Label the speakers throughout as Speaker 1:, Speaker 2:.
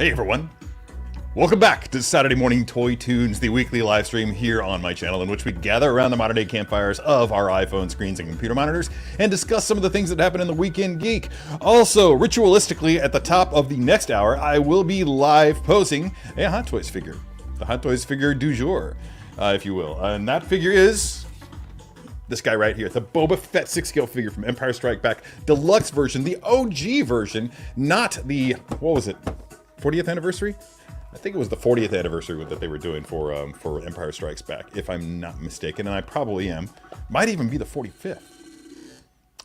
Speaker 1: Hey everyone, welcome back to Saturday Morning Toy Tunes, the weekly live stream here on my channel in which we gather around the modern day campfires of our iPhone screens and computer monitors and discuss some of the things that happen in the Weekend Geek. Also, ritualistically, at the top of the next hour, I will be live posing a Hot Toys figure. The Hot Toys figure du jour, if you will. And that figure is this guy right here, the Boba Fett 6-scale figure from Empire Strikes Back, deluxe version, the OG version, not the, what was it, 40th anniversary? I think it was the 40th anniversary that they were doing for Empire Strikes Back, if I'm not mistaken, and I probably am. Might even be the 45th.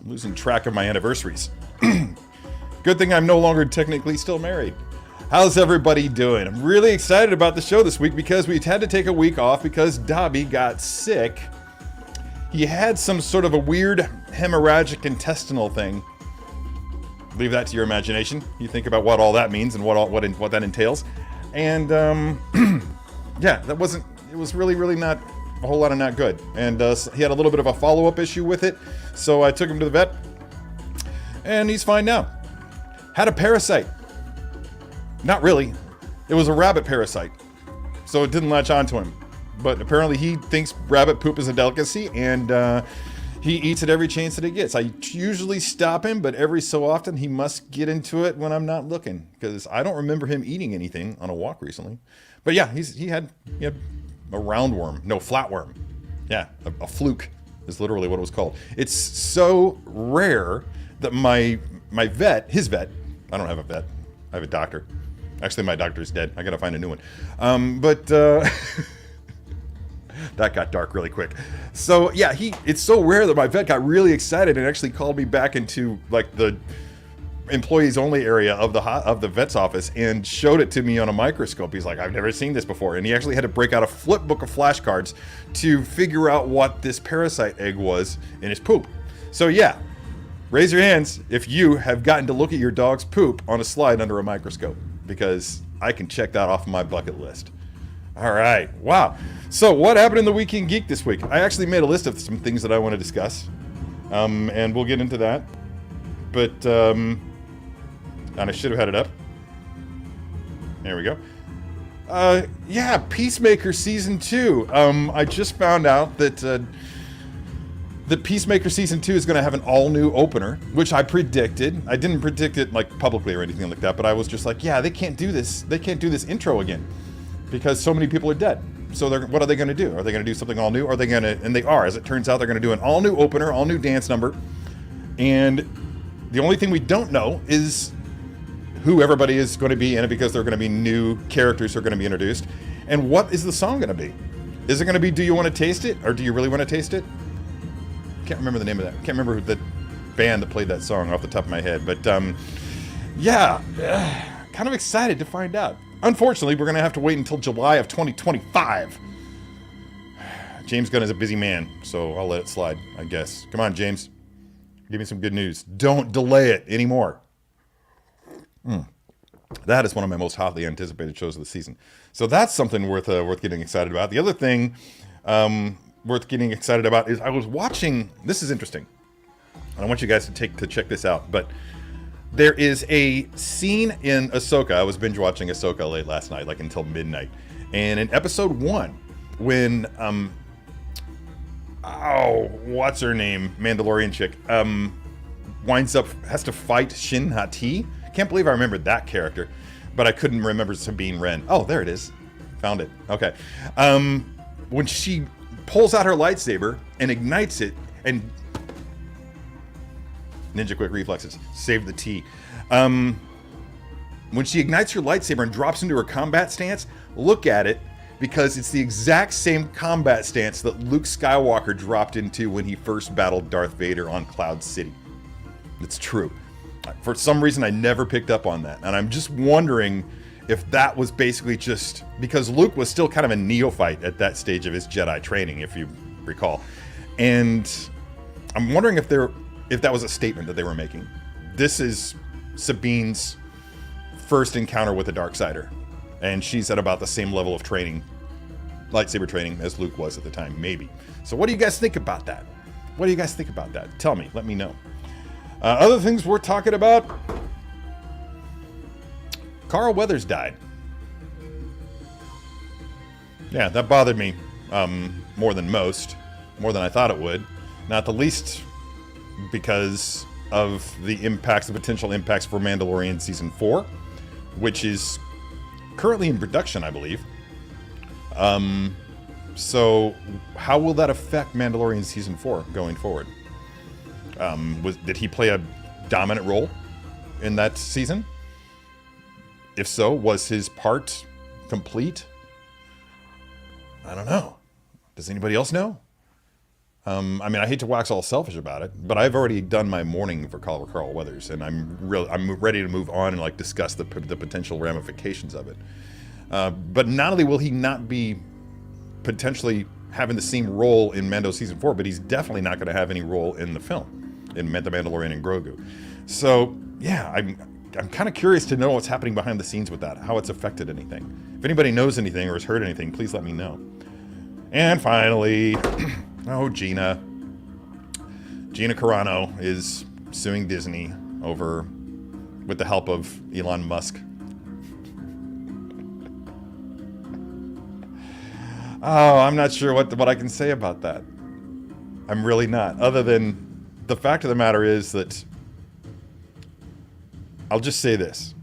Speaker 1: I'm losing track of my anniversaries. Good thing I'm no longer technically still married. How's everybody doing? I'm really excited about the show this week because we had to take a week off because Dobby got sick. He had some sort of a weird hemorrhagic intestinal thing. Leave that to your imagination. You think about what all that means and what that entails. And yeah, it was really not a whole lot of not good. And he had a little bit of a follow-up issue with it. So I took him to the vet and he's fine now. Had a parasite. Not really. It was a rabbit parasite. So it didn't latch onto him. But apparently he thinks rabbit poop is a delicacy and he eats it every chance that he gets. I usually stop him, but every so often he must get into it when I'm not looking, because I don't remember him eating anything on a walk recently. But yeah, he had a roundworm, no, flatworm. Yeah, a fluke is literally what it was called. It's so rare that my vet, his vet, I don't have a vet, I have a doctor. Actually, my doctor's dead. I gotta find a new one. That got dark really quick. So yeah, it's so rare that my vet got really excited and actually called me back into like the employees only area of the vet's office and showed it to me on a microscope. He's like, I've never seen this before. And he actually had to break out a flip book of flashcards to figure out what this parasite egg was in his poop. So yeah, raise your hands if you have gotten to look at your dog's poop on a slide under a microscope, because I can check that off my bucket list. All right, wow. So what happened in the Weekend Geek this week? I actually made a list of some things that I want to discuss, and we'll get into that. But, and I should have had it up. There we go. Yeah, Peacemaker Season 2. I just found out that the Peacemaker Season 2 is going to have an all-new opener, which I predicted. I didn't predict it like publicly or anything like that, but I was just like, yeah, they can't do this. They can't do this intro again, because so many people are dead. So what are they going to do? Are they going to do something all new? Are they going to, and they are, as it turns out, they're going to do an all new opener, all new dance number. And the only thing we don't know is who everybody is going to be in it, because there are going to be new characters who are going to be introduced. And what is the song going to be? Is it going to be Do You Want to Taste It? Or Do You Really Want to Taste It? Can't remember the name of that. Can't remember the band that played that song off the top of my head. But yeah, kind of excited to find out. Unfortunately, we're going to have to wait until July of 2025. James Gunn is a busy man, so I'll let it slide, I guess. Come on, James. Give me some good news. Don't delay it anymore. That is one of my most hotly anticipated shows of the season. So that's something worth getting excited about. The other thing worth getting excited about is I was watching... This is interesting. I want you guys to check this out, but... There is a scene in Ahsoka. I was binge watching Ahsoka late last night, like until midnight. And in episode 1, when what's her name? Mandalorian chick has to fight Shin Hati. Can't believe I remembered that character, but I couldn't remember Sabine Wren. Oh, there it is. Found it. Okay. When she pulls out her lightsaber and ignites it and Ninja quick reflexes. Save the T. When she ignites her lightsaber and drops into her combat stance, look at it, because it's the exact same combat stance that Luke Skywalker dropped into when he first battled Darth Vader on Cloud City. It's true. For some reason, I never picked up on that. And I'm just wondering if that was basically just because Luke was still kind of a neophyte at that stage of his Jedi training, if you recall. And I'm wondering if that was a statement that they were making. This is Sabine's first encounter with a Darksider, and she's at about the same level of training, lightsaber training, as Luke was at the time, maybe. So what do you guys think about that? What do you guys think about that? Tell me, let me know. Other things we're talking about. Carl Weathers died. Yeah, that bothered me more than most, more than I thought it would. Not the least because of the impacts, the potential impacts for Mandalorian Season 4, which is currently in production, I believe. So how will that affect Mandalorian Season 4 going forward? Did he play a dominant role in that season? If so, was his part complete? I don't know. Does anybody else know? I mean, I hate to wax all selfish about it, but I've already done my mourning for Carl Weathers, and I'm ready to move on and like discuss the potential ramifications of it. But not only will he not be potentially having the same role in Mando Season 4, but he's definitely not going to have any role in the film, in The Mandalorian and Grogu. So, yeah, I'm kind of curious to know what's happening behind the scenes with that, how it's affected anything. If anybody knows anything or has heard anything, please let me know. And finally, oh, Gina Caranno is suing Disney with the help of Elon Musk. Oh, I'm not sure what I can say about that. I'm really not. Other than the fact of the matter is that I'll just say this.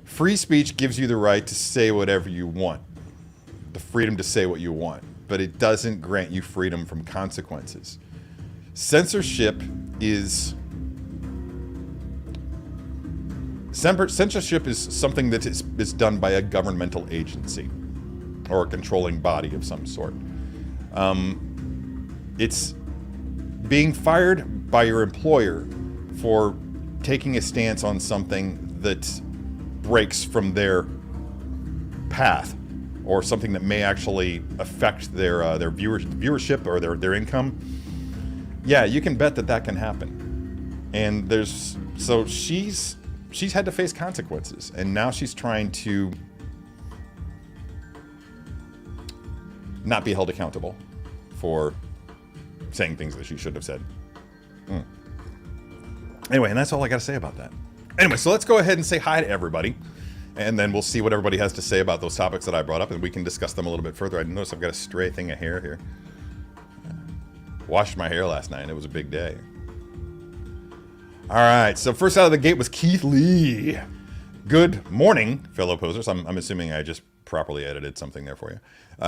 Speaker 1: Free speech gives you the right to say whatever you want. The freedom to say what you want. But it doesn't grant you freedom from consequences. Censorship is something that is done by a governmental agency or a controlling body of some sort. It's being fired by your employer for taking a stance on something that breaks from their path, or something that may actually affect their viewership or their income. Yeah, you can bet that can happen. And she's had to face consequences, and now she's trying to not be held accountable for saying things that she should have said. Anyway, and that's all I got to say about that. Anyway, so let's go ahead and say hi to everybody, and then we'll see what everybody has to say about those topics that I brought up, and we can discuss them a little bit further. I noticed I've got a stray thing of hair here. Washed my hair last night, and it was a big day. All right, so first out of the gate was Keith Lee. Good morning, fellow posers. I'm assuming I just properly edited something there for you.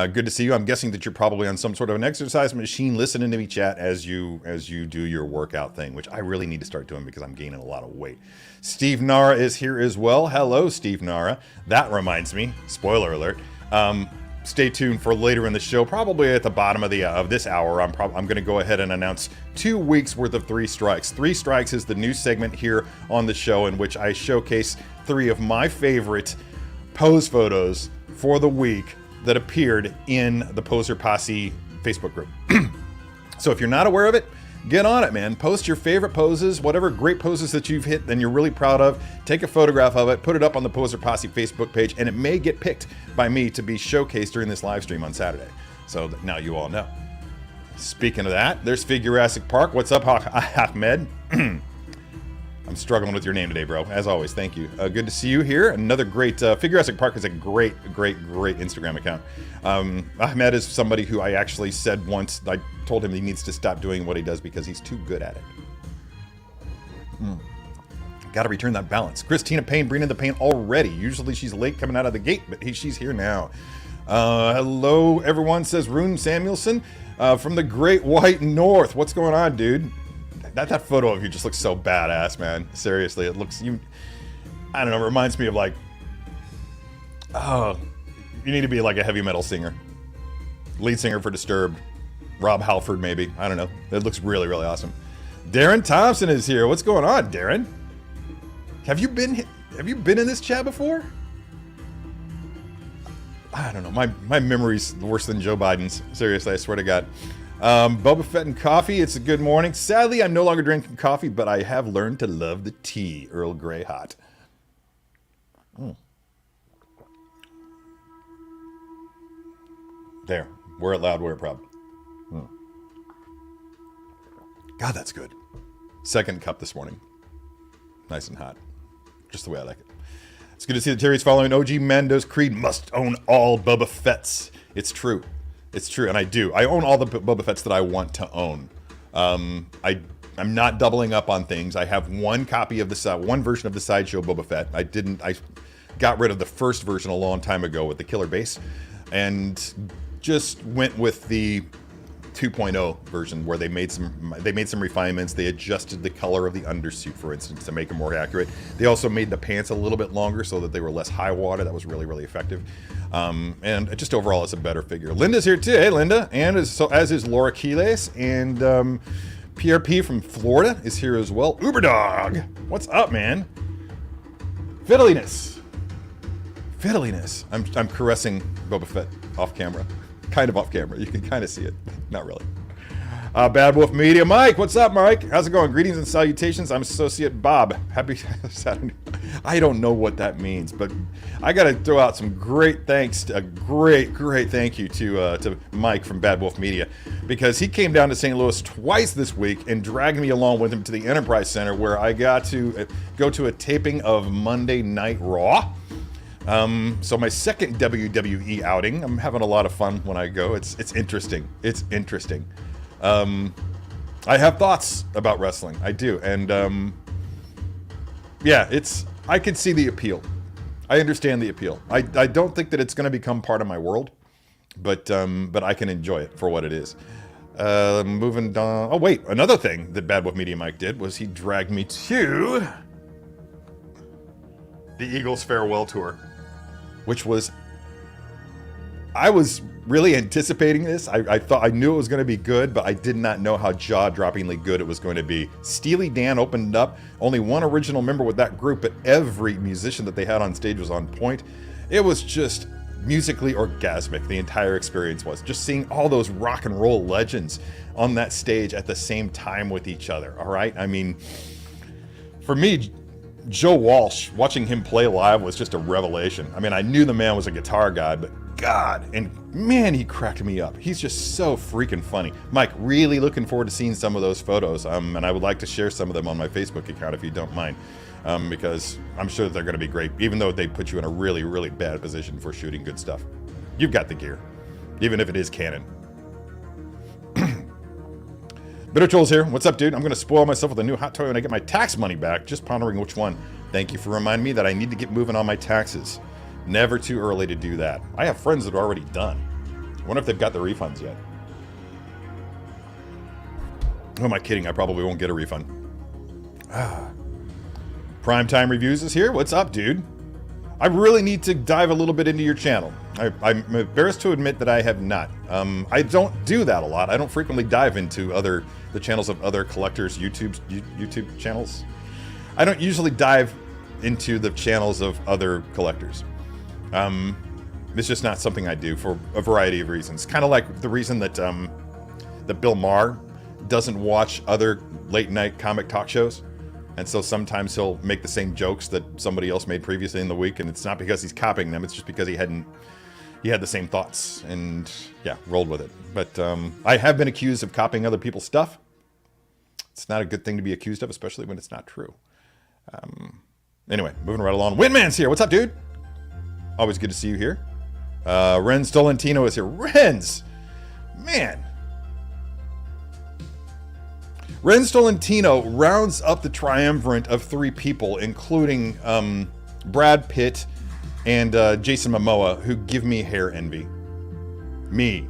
Speaker 1: Good to see you. I'm guessing that you're probably on some sort of an exercise machine listening to me chat as you do your workout thing, which I really need to start doing because I'm gaining a lot of weight. Steve Nara is here as well. Hello, Steve Nara. That reminds me, spoiler alert. Stay tuned for later in the show, probably at the bottom of this hour. I'm going to go ahead and announce 2 weeks worth of 3 Strikes. 3 Strikes is the new segment here on the show in which I showcase 3 of my favorite pose photos for the week that appeared in the Poser Posse Facebook group. So if you're not aware of it, get on it, man. Post your favorite poses, whatever great poses that you've hit and you're really proud of. Take a photograph of it, put it up on the Poser Posse Facebook page, and it may get picked by me to be showcased during this live stream on Saturday. So now you all know. Speaking of that, there's Figurassic Park. What's up, Ahmed? I'm struggling with your name today, bro. As always, thank you. Good to see you here. Another great... Figurassic Park is a great Instagram account. Ahmed is somebody who I actually said once, I told him he needs to stop doing what he does because he's too good at it. Got to return that balance. Christina Payne bringing the pain already. Usually she's late coming out of the gate, but she's here now. Hello, everyone, says Rune Samuelson from the Great White North. What's going on, dude? That photo of you just looks so badass, man. Seriously, it looks, I don't know, it reminds me of like, oh, you need to be like a heavy metal singer. Lead singer for Disturbed. Rob Halford, maybe. I don't know. It looks really, really awesome. Darren Thompson is here. What's going on, Darren? Have you been in this chat before? I don't know. My memory's worse than Joe Biden's. Seriously, I swear to God. Boba Fett and coffee. It's a good morning. Sadly, I'm no longer drinking coffee, but I have learned to love the tea. Earl Grey hot. There. Wear it loud, wear it proud. God, that's good. Second cup this morning. Nice and hot. just the way I like it. It's good to see that Terry's following OG Mando's creed, must own all Boba Fetts. It's true. It's true, and I do. I own all the Boba Fetts that I want to own. I'm not doubling up on things. I have one copy of one version of the Sideshow Boba Fett. I got rid of the first version a long time ago with the killer base, and just went with the 2.0 version where they made some refinements. They adjusted the color of the undersuit, for instance, to make it more accurate. They also made the pants a little bit longer so that they were less high water. That was really, really effective. And just overall, it's a better figure. Linda's here too. Hey, Linda. And as is Laura Quiles. And Pierre P from Florida is here as well. Uberdog. What's up, man? Fiddliness. I'm caressing Boba Fett off camera. Kind of off camera. You can kind of see it. Not really. Bad Wolf Media. Mike, what's up, Mike? How's it going? Greetings and salutations. I'm Associate Bob. Happy Saturday. I don't know what that means, but I got to throw out some great thanks. A great thank you to Mike from Bad Wolf Media, because he came down to St. Louis twice this week and dragged me along with him to the Enterprise Center, where I got to go to a taping of Monday Night Raw. So my second WWE outing. I'm having a lot of fun when I go. It's interesting. It's interesting. I have thoughts about wrestling. I do. And, yeah, I can see the appeal. I understand the appeal. I don't think that it's going to become part of my world, but I can enjoy it for what it is. Moving on. Oh, wait. Another thing that Bad Wolf Media Mike did was he dragged me to the Eagles farewell tour, which was, I was really anticipating this. I knew it was going to be good, but I did not know how jaw-droppingly good it was going to be. Steely Dan opened up. Only one original member with that group, but every musician that they had on stage was on point. It was just musically orgasmic. The entire experience was. Just seeing all those rock and roll legends on that stage at the same time with each other, all right? I mean, for me, Joe Walsh, watching him play live was just a revelation. I mean, I knew the man was a guitar god, but God, and man, he cracked me up. He's just so freaking funny. Mike, really looking forward to seeing some of those photos, and I would like to share some of them on my Facebook account if you don't mind, because I'm sure that they're going to be great, even though they put you in a really, really bad position for shooting good stuff. You've got the gear, even if it is canon. Bitter Trolls here. What's up, dude? I'm going to spoil myself with a new hot toy when I get my tax money back. Just pondering which one. Thank you for reminding me that I need to get moving on my taxes. Never too early to do that. I have friends that are already done. I wonder if they've got the refunds yet. Who am I kidding? I probably won't get a refund. Primetime Reviews is here. What's up, dude? I really need to dive a little bit into your channel. I'm embarrassed to admit that I have not. I don't do that a lot. I don't frequently dive into the channels of other collectors' YouTube channels. I don't usually dive into the channels of other collectors. It's just not something I do for a variety of reasons. Kind of like the reason that that Bill Maher doesn't watch other late night comic talk shows. And so sometimes he'll make the same jokes that somebody else made previously in the week, and it's not because he's copying them, it's just because he had the same thoughts, and yeah, rolled with it. But I have been accused of copying other people's stuff. It's not a good thing to be accused of, especially when it's not true. Anyway, moving right along. Winman's here. What's up, dude? Always good to see you here. Renz Tolentino is here. Renz! Man. Renz Tolentino rounds up the triumvirate of three people, including Brad Pitt and Jason Momoa, who give me hair envy. Me.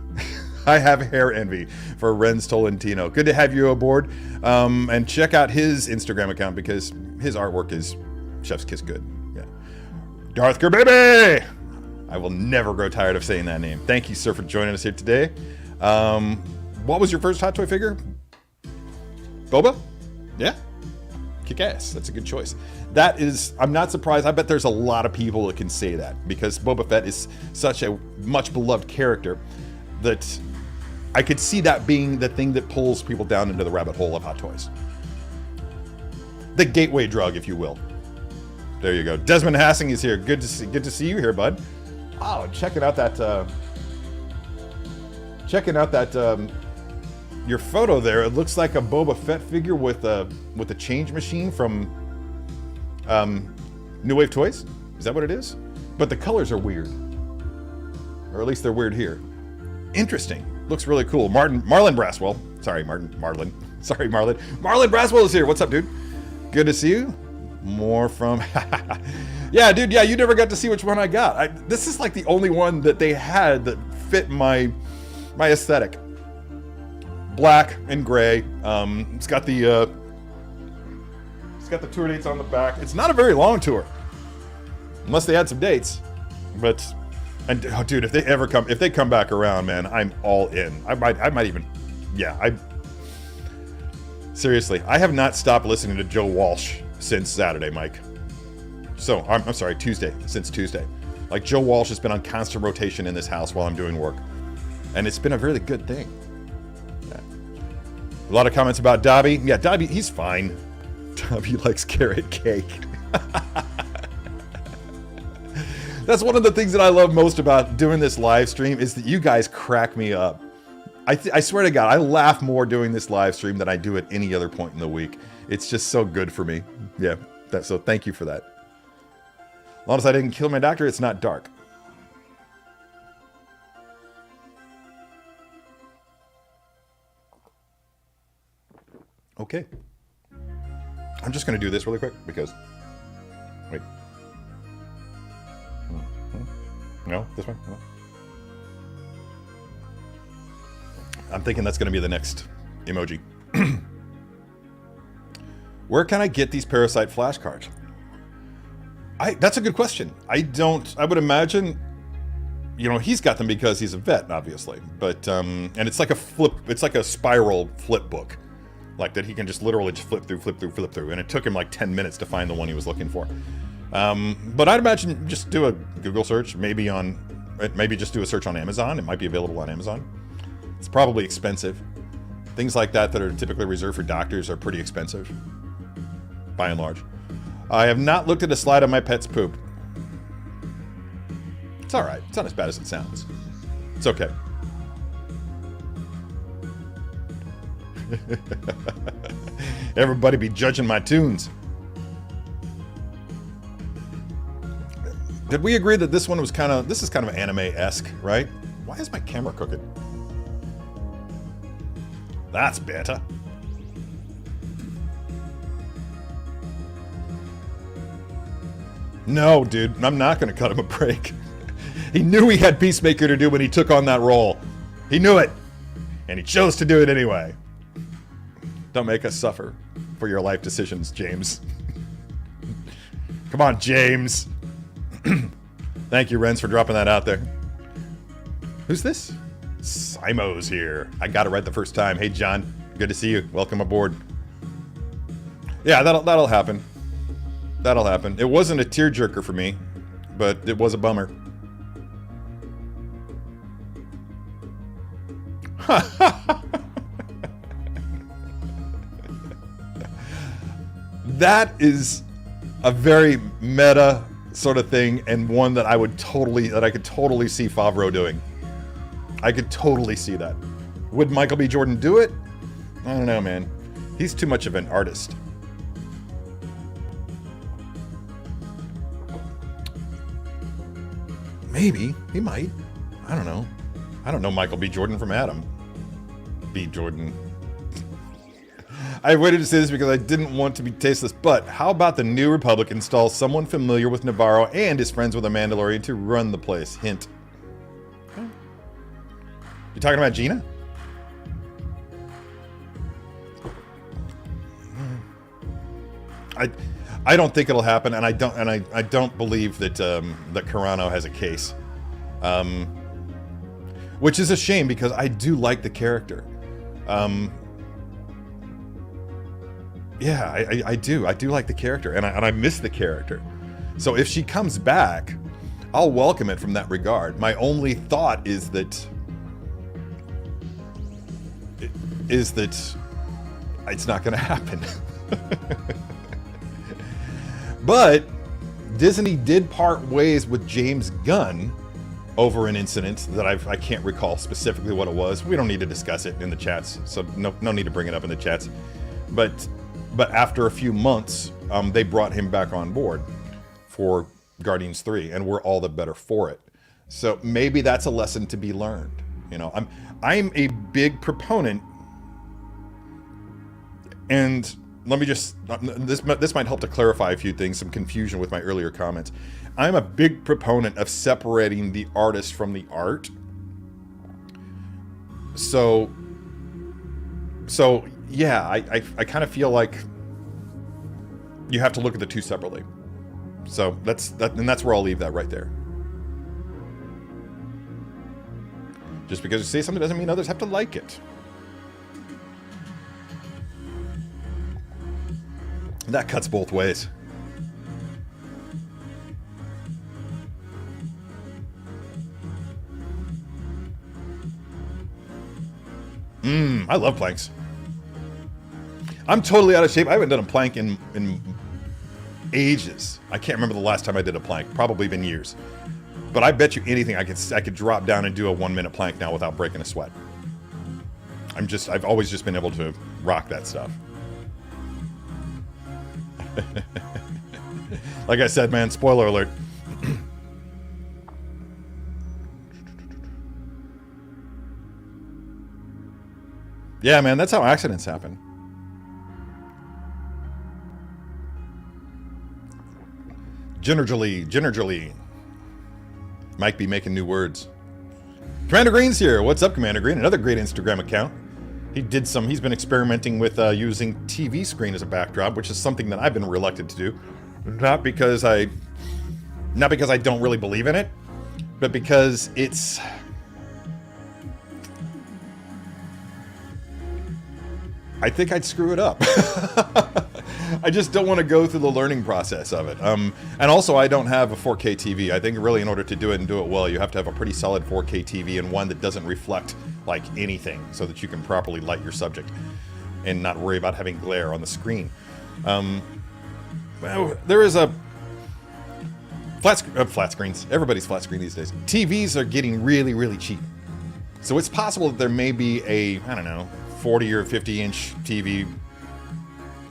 Speaker 1: I have hair envy for Renz Tolentino. Good to have you aboard. And check out his Instagram account because his artwork is chef's kiss good. Yeah. Darth Baby! I will never grow tired of saying that name. Thank you, sir, for joining us here today. What was your first Hot Toy figure? Boba? Yeah? Kick ass. That's a good choice. That is, I'm not surprised. I bet there's a lot of people that can say that because Boba Fett is such a much beloved character that I could see that being the thing that pulls people down into the rabbit hole of Hot Toys. The gateway drug, if you will. There you go. Desmond Hassing is here. Good to see you here, bud. Oh, checking out that your photo there. It looks like a Boba Fett figure with a change machine from New Wave Toys? Is that what it is? But the colors are weird. Or at least they're weird here. Interesting. Looks really cool. Marlon Braswell. Sorry, Marlon. Sorry, Marlon. Marlon Braswell is here. What's up, dude? Good to see you. More from... Yeah, dude, yeah, you never got to see which one I got. This is like the only one that they had that fit my aesthetic. Black and gray. It's got the tour dates on the back. It's not a very long tour. Unless they had some dates. But... And oh, dude, if they come back around, man, I'm all in. I might even, yeah. Seriously, I have not stopped listening to Joe Walsh since Saturday, Mike. So I'm sorry, Tuesday. Since Tuesday, like Joe Walsh has been on constant rotation in this house while I'm doing work, and it's been a really good thing. Yeah. A lot of comments about Dobby. Yeah, Dobby, he's fine. Dobby likes carrot cake. That's one of the things that I love most about doing this live stream is that you guys crack me up. I swear to God, I laugh more doing this live stream than I do at any other point in the week. It's just so good for me. Yeah, so thank you for that. As long as I didn't kill my doctor, it's not dark. Okay. I'm just going to do this really quick because... Wait. No? This one? No. I'm thinking that's going to be the next emoji. Where can I get these Parasite flashcards? That's a good question. I would imagine, you know, he's got them because he's a vet, obviously. But, and it's like a spiral flip book. Like that he can just literally just flip through. And it took him like 10 minutes to find the one he was looking for. But I'd imagine just do a Google search, maybe just do a search on Amazon. It might be available on Amazon. It's probably expensive. Things like that are typically reserved for doctors are pretty expensive, by and large. I have not looked at a slide on my pet's poop. It's all right. It's not as bad as it sounds. It's okay. Everybody be judging my tunes. Did we agree that this one was this is kind of anime-esque, right? Why is my camera crooked? That's better. No, dude, I'm not gonna cut him a break. He knew he had Peacemaker to do when he took on that role. He knew it, and he chose to do it anyway. Don't make us suffer for your life decisions, James. Come on, James. Thank you, Renz, for dropping that out there. Who's this? Simo's here. I got it right the first time. Hey, John. Good to see you. Welcome aboard. Yeah, that'll happen. That'll happen. It wasn't a tearjerker for me, but it was a bummer. That is a very meta sort of thing, and one that I could totally see Favreau doing. I could totally see that. Would Michael B. Jordan do it? I don't know, man. He's too much of an artist. Maybe. He might. I don't know. I don't know Michael B. Jordan from Adam B. Jordan. I waited to say this because I didn't want to be tasteless, but how about the New Republic install someone familiar with Navarro and is friends with a Mandalorian to run the place? Hint. You talking about Gina? I don't think it'll happen, and I don't believe that that Caranno has a case, which is a shame because I do like the character. Yeah, I do like the character, and I miss the character. So if she comes back, I'll welcome it from that regard. My only thought is that it's not going to happen. But Disney did part ways with James Gunn over an incident that I can't recall specifically what it was. We don't need to discuss it in the chats, so no need to bring it up in the chats. But after a few months, they brought him back on board for Guardians 3, and we're all the better for it. So maybe that's a lesson to be learned. You know, I'm a big proponent, and let me just, this might help to clarify a few things, some confusion with my earlier comments. I'm a big proponent of separating the artist from the art. So yeah, I kind of feel like you have to look at the two separately. So that's where I'll leave that right there. Just because you say something doesn't mean others have to like it. That cuts both ways. I love planks. I'm totally out of shape. I haven't done a plank in ages. I can't remember the last time I did a plank. Probably been years. But I bet you anything I could drop down and do a 1-minute plank now without breaking a sweat. I've always just been able to rock that stuff. Like I said, man, spoiler alert. Yeah, man, that's how accidents happen. Gingerly. Mike be making new words. Commander Green's here. What's up, Commander Green? Another great Instagram account. He's been experimenting with using TV screen as a backdrop, which is something that I've been reluctant to do. Not because I don't really believe in it, but because it's... I think I'd screw it up. I just don't want to go through the learning process of it. And also, I don't have a 4K TV. I think really in order to do it and do it well, you have to have a pretty solid 4K TV and one that doesn't reflect like anything so that you can properly light your subject and not worry about having glare on the screen. Well, there is a flat screens. Everybody's flat screen these days. TVs are getting really, really cheap. So it's possible that there may be a, I don't know, 40 or 50 inch TV,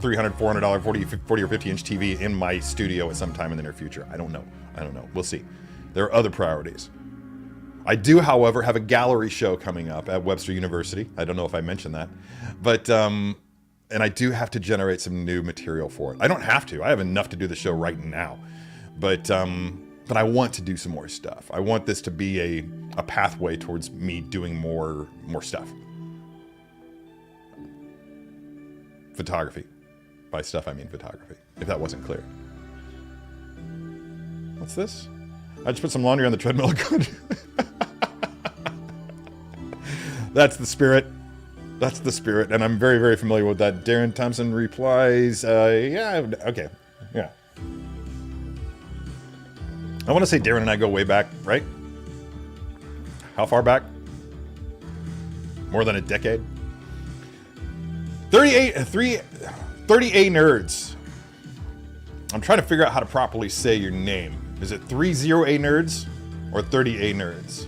Speaker 1: $300, $400, 40 or 50 inch TV in my studio at some time in the near future. I don't know. We'll see. There are other priorities. I do, however, have a gallery show coming up at Webster University. I don't know if I mentioned that, but, and I do have to generate some new material for it. I don't have to. I have enough to do the show right now, but I want to do some more stuff. I want this to be a pathway towards me doing more stuff. Photography. By stuff, I mean photography, if that wasn't clear. What's this? I just put some laundry on the treadmill. Good. That's the spirit. That's the spirit, and I'm very, very familiar with that. Darren Thompson replies, yeah, okay, yeah. I want to say Darren and I go way back, right? How far back? More than a decade? 38 nerds. I'm trying to figure out how to properly say your name. Is it 30A nerds or 30A nerds?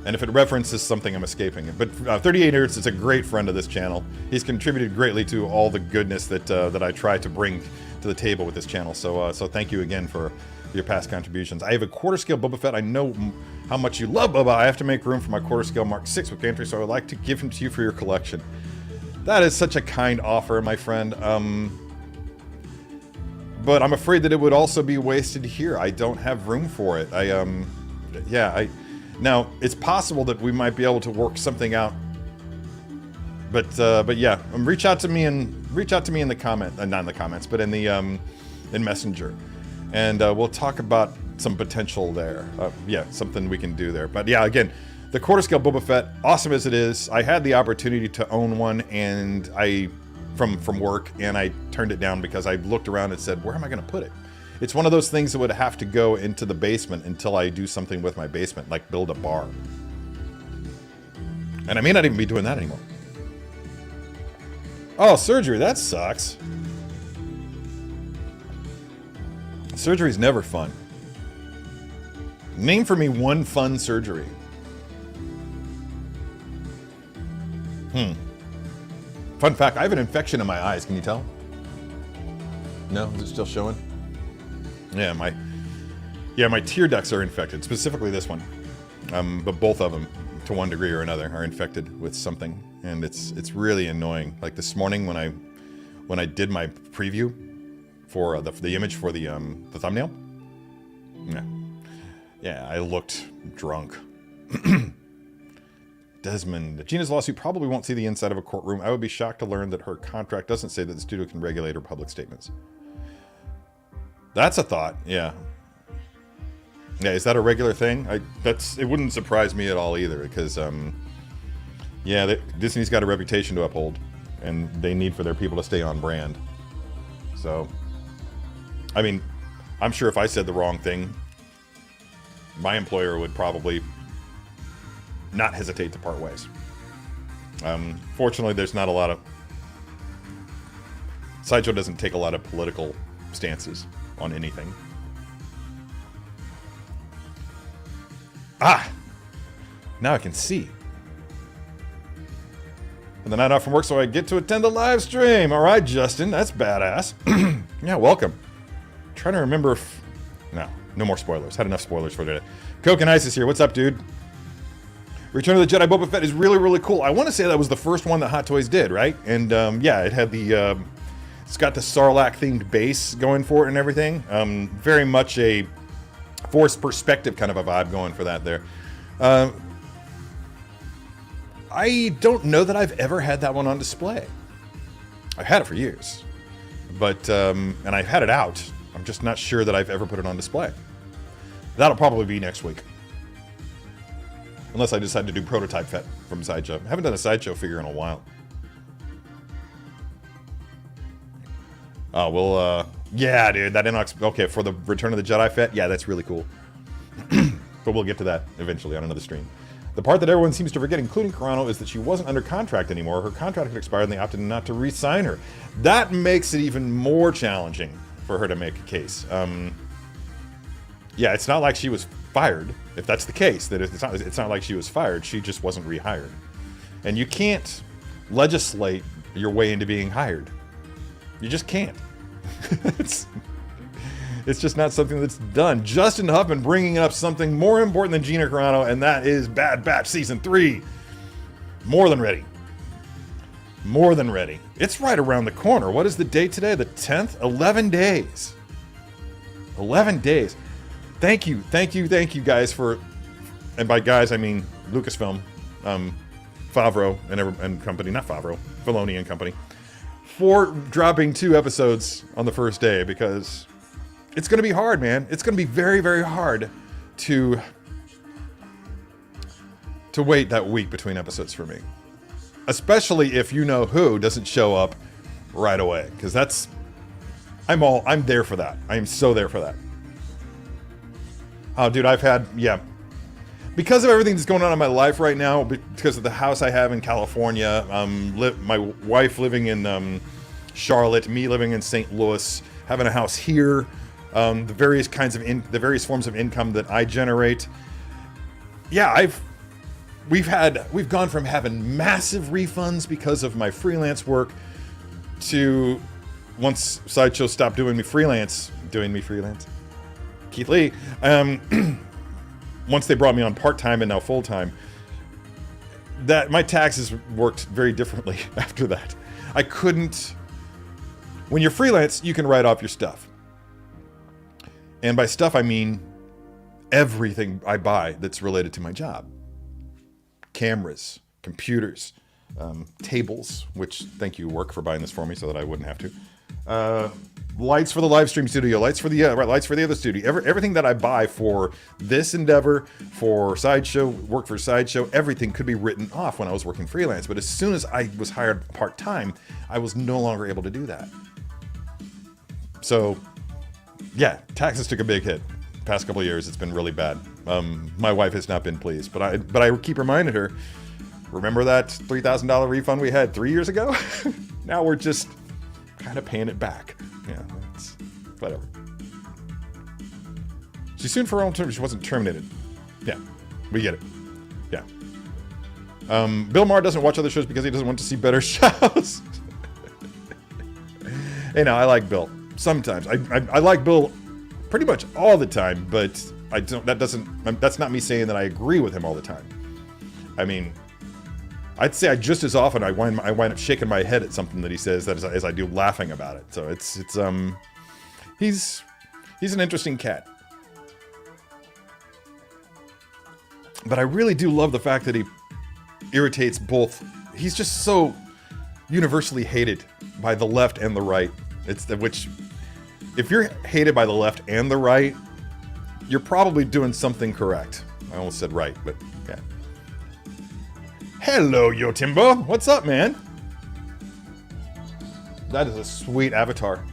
Speaker 1: And if it references something, I'm escaping it. But 30A nerds is a great friend of this channel. He's contributed greatly to all the goodness that I try to bring to the table with this channel. So thank you again for your past contributions. I have a quarter scale Boba Fett. I know how much you love Boba. I have to make room for my quarter scale Mark 6 with gantry, so I would like to give him to you for your collection. That is such a kind offer, my friend. But I'm afraid that it would also be wasted here. I don't have room for it. Now, it's possible that we might be able to work something out. But yeah, reach out to me in the comment, not in the comments, but in the in Messenger, and we'll talk about some potential there. Yeah, something we can do there. But yeah, again, the quarter scale Boba Fett, awesome as it is, I had the opportunity to own one, and from work, and I turned it down because I looked around and said, where am I going to put it? It's one of those things that would have to go into the basement until I do something with my basement, like build a bar. And I may not even be doing that anymore. Oh, surgery, that sucks. Surgery's never fun. Name for me one fun surgery. Fun fact, I have an infection in my eyes, can you tell? No, is it still showing? Yeah, Yeah, my tear ducts are infected, specifically this one. But both of them, to one degree or another, are infected with something, and it's really annoying. Like this morning when I did my preview for the image for the thumbnail. Yeah, I looked drunk. Desmond, Gina's lawsuit probably won't see the inside of a courtroom. I would be shocked to learn that her contract doesn't say that the studio can regulate her public statements. That's a thought, yeah. Yeah, is that a regular thing? It wouldn't surprise me at all either, because yeah, Disney's got a reputation to uphold, and they need for their people to stay on brand. So, I mean, I'm sure if I said the wrong thing, my employer would probably not hesitate to part ways. Fortunately, there's not a lot of... Sideshow doesn't take a lot of political stances on anything. Ah! Now I can see. And the night off from work so I get to attend the live stream. All right, Justin, that's badass. Yeah, welcome. I'm trying to remember if... No more spoilers. Had enough spoilers for today. Coke and Ice is here. What's up, dude? Return of the Jedi Boba Fett is really, really cool. I want to say that was the first one that Hot Toys did, right? And yeah, it had the... it's got the Sarlacc-themed base going for it and everything. Very much a Force perspective kind of a vibe going for that there. I don't know that I've ever had that one on display. I've had it for years. But, and I've had it out. I'm just not sure that I've ever put it on display. That'll probably be next week. Unless I decide to do Prototype Fett from Sideshow. I haven't done a Sideshow figure in a while. Oh, well, yeah, dude, that Inox... Okay, for the Return of the Jedi Fett, yeah, that's really cool. But we'll get to that eventually on another stream. The part that everyone seems to forget, including Caranno, is that she wasn't under contract anymore. Her contract had expired and they opted not to re-sign her. That makes it even more challenging for her to make a case. Yeah, it's not like she was fired, if that's the case. That it's not like she was fired, she just wasn't rehired. And you can't legislate your way into being hired. You just can't. It's just not something that's done. Justin Huffman bringing up something more important than Gina Caranno, and that is Bad Batch Season 3. More than ready. More than ready. It's right around the corner. What is the date today? The 10th? 11 days. 11 days. Thank you guys for, and by guys I mean Lucasfilm, Favreau and company, not Favreau, Filoni and company, for dropping 2 episodes on the first day, because it's going to be hard, man. It's going to be very, very hard to wait that week between episodes for me. Especially if You Know Who doesn't show up right away, because that's... I'm there for that. I am so there for that. Oh, dude, I've had... Yeah. Because of everything that's going on in my life right now, because of the house I have in California, my wife living in Charlotte, me living in St. Louis, having a house here, the various forms of income that I generate. Yeah, we've gone from having massive refunds because of my freelance work to, once Sideshow stopped doing me freelance, Keith Lee, once they brought me on part-time and now full-time, that my taxes worked very differently after that. I couldn't... When you're freelance, you can write off your stuff. And by stuff, I mean everything I buy that's related to my job. Cameras, computers, tables, which, thank you, work, for buying this for me so that I wouldn't have to. Lights for the live stream studio, lights for the other studio. Everything that I buy for this endeavor, for Sideshow, work for Sideshow, everything could be written off when I was working freelance. But as soon as I was hired part-time, I was no longer able to do that. So, yeah, taxes took a big hit. Past couple of years, it's been really bad. My wife has not been pleased, but I keep reminding her, remember that $3,000 refund we had 3 years ago? Now we're just kind of paying it back. Yeah, it's whatever. She's sued for her own terms. She wasn't terminated. Yeah, we get it. Yeah. Bill Maher doesn't watch other shows because he doesn't want to see better shows. Hey, now I like Bill. Sometimes I like Bill pretty much all the time, but I don't. That's not me saying that I agree with him all the time. I mean, I'd say just as often I wind up shaking my head at something that he says as I do laughing about it. So he's an interesting cat. But I really do love the fact that he irritates both. He's just so universally hated by the left and the right. Which, if you're hated by the left and the right, you're probably doing something correct. I almost said right, but yeah. Hello, Yotimbo. What's up, man? That is a sweet avatar.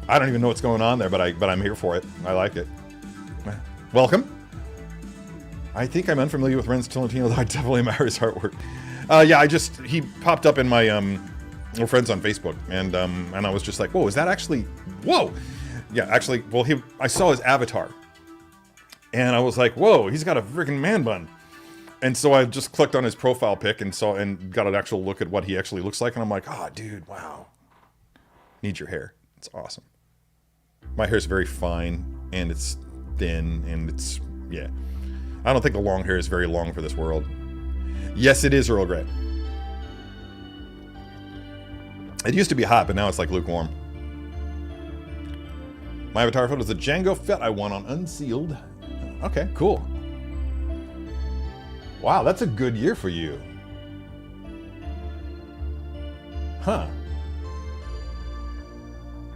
Speaker 1: I don't even know what's going on there, but I'm here for it. I like it. Welcome. I think I'm unfamiliar with Ren's Tolentino, though I definitely admire his artwork. Yeah, he popped up in my we're friends on Facebook, and I was just like, whoa, is that actually? Whoa, yeah, actually, well, I saw his avatar, and I was like, whoa, he's got a freaking man bun, and so I just clicked on his profile pic and got an actual look at what he actually looks like, and I'm like, oh, dude, wow, need your hair, it's awesome. My hair's very fine, and it's thin, and it's yeah. I don't think the long hair is very long for this world. Yes, it is Earl Grey. It used to be hot, but now it's like lukewarm. My avatar photo is a Jango Fett I won on Unsealed. Okay, cool. Wow, that's a good year for you. Huh.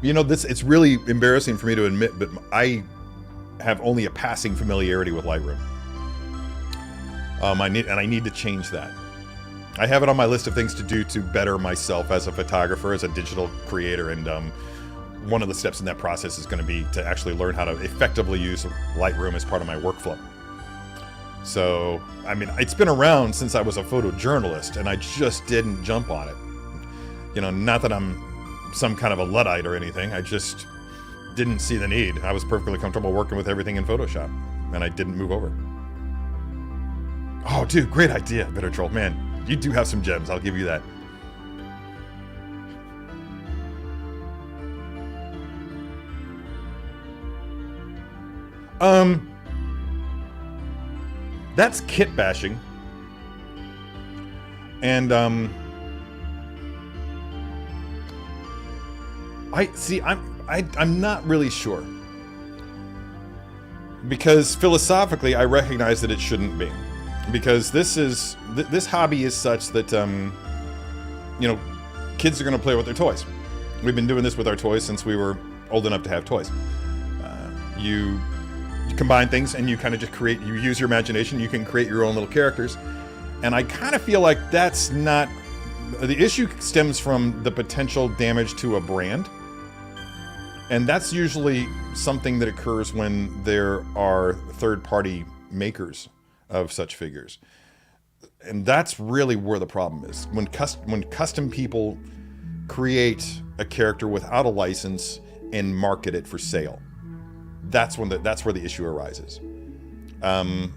Speaker 1: You know, it's really embarrassing for me to admit, but I have only a passing familiarity with Lightroom. I need to change that. I have it on my list of things to do to better myself as a photographer, as a digital creator, and one of the steps in that process is going to be to actually learn how to effectively use Lightroom as part of my workflow. So, I mean, it's been around since I was a photojournalist, and I just didn't jump on it. You know, not that I'm some kind of a Luddite or anything, I just didn't see the need. I was perfectly comfortable working with everything in Photoshop, and I didn't move over. Oh, dude, great idea, Bitter Troll. Man, you do have some gems, I'll give you that. That's kit bashing. And, I'm not really sure. Because philosophically, I recognize that it shouldn't be. Because this hobby is such that, you know, kids are going to play with their toys. We've been doing this with our toys since we were old enough to have toys. You combine things and you kind of just you use your imagination, you can create your own little characters. And I kind of feel like that's not, the issue stems from the potential damage to a brand. And that's usually something that occurs when there are third-party makers of such figures. And that's really where the problem is. When custom people create a character without a license and market it for sale, that's where the issue arises. But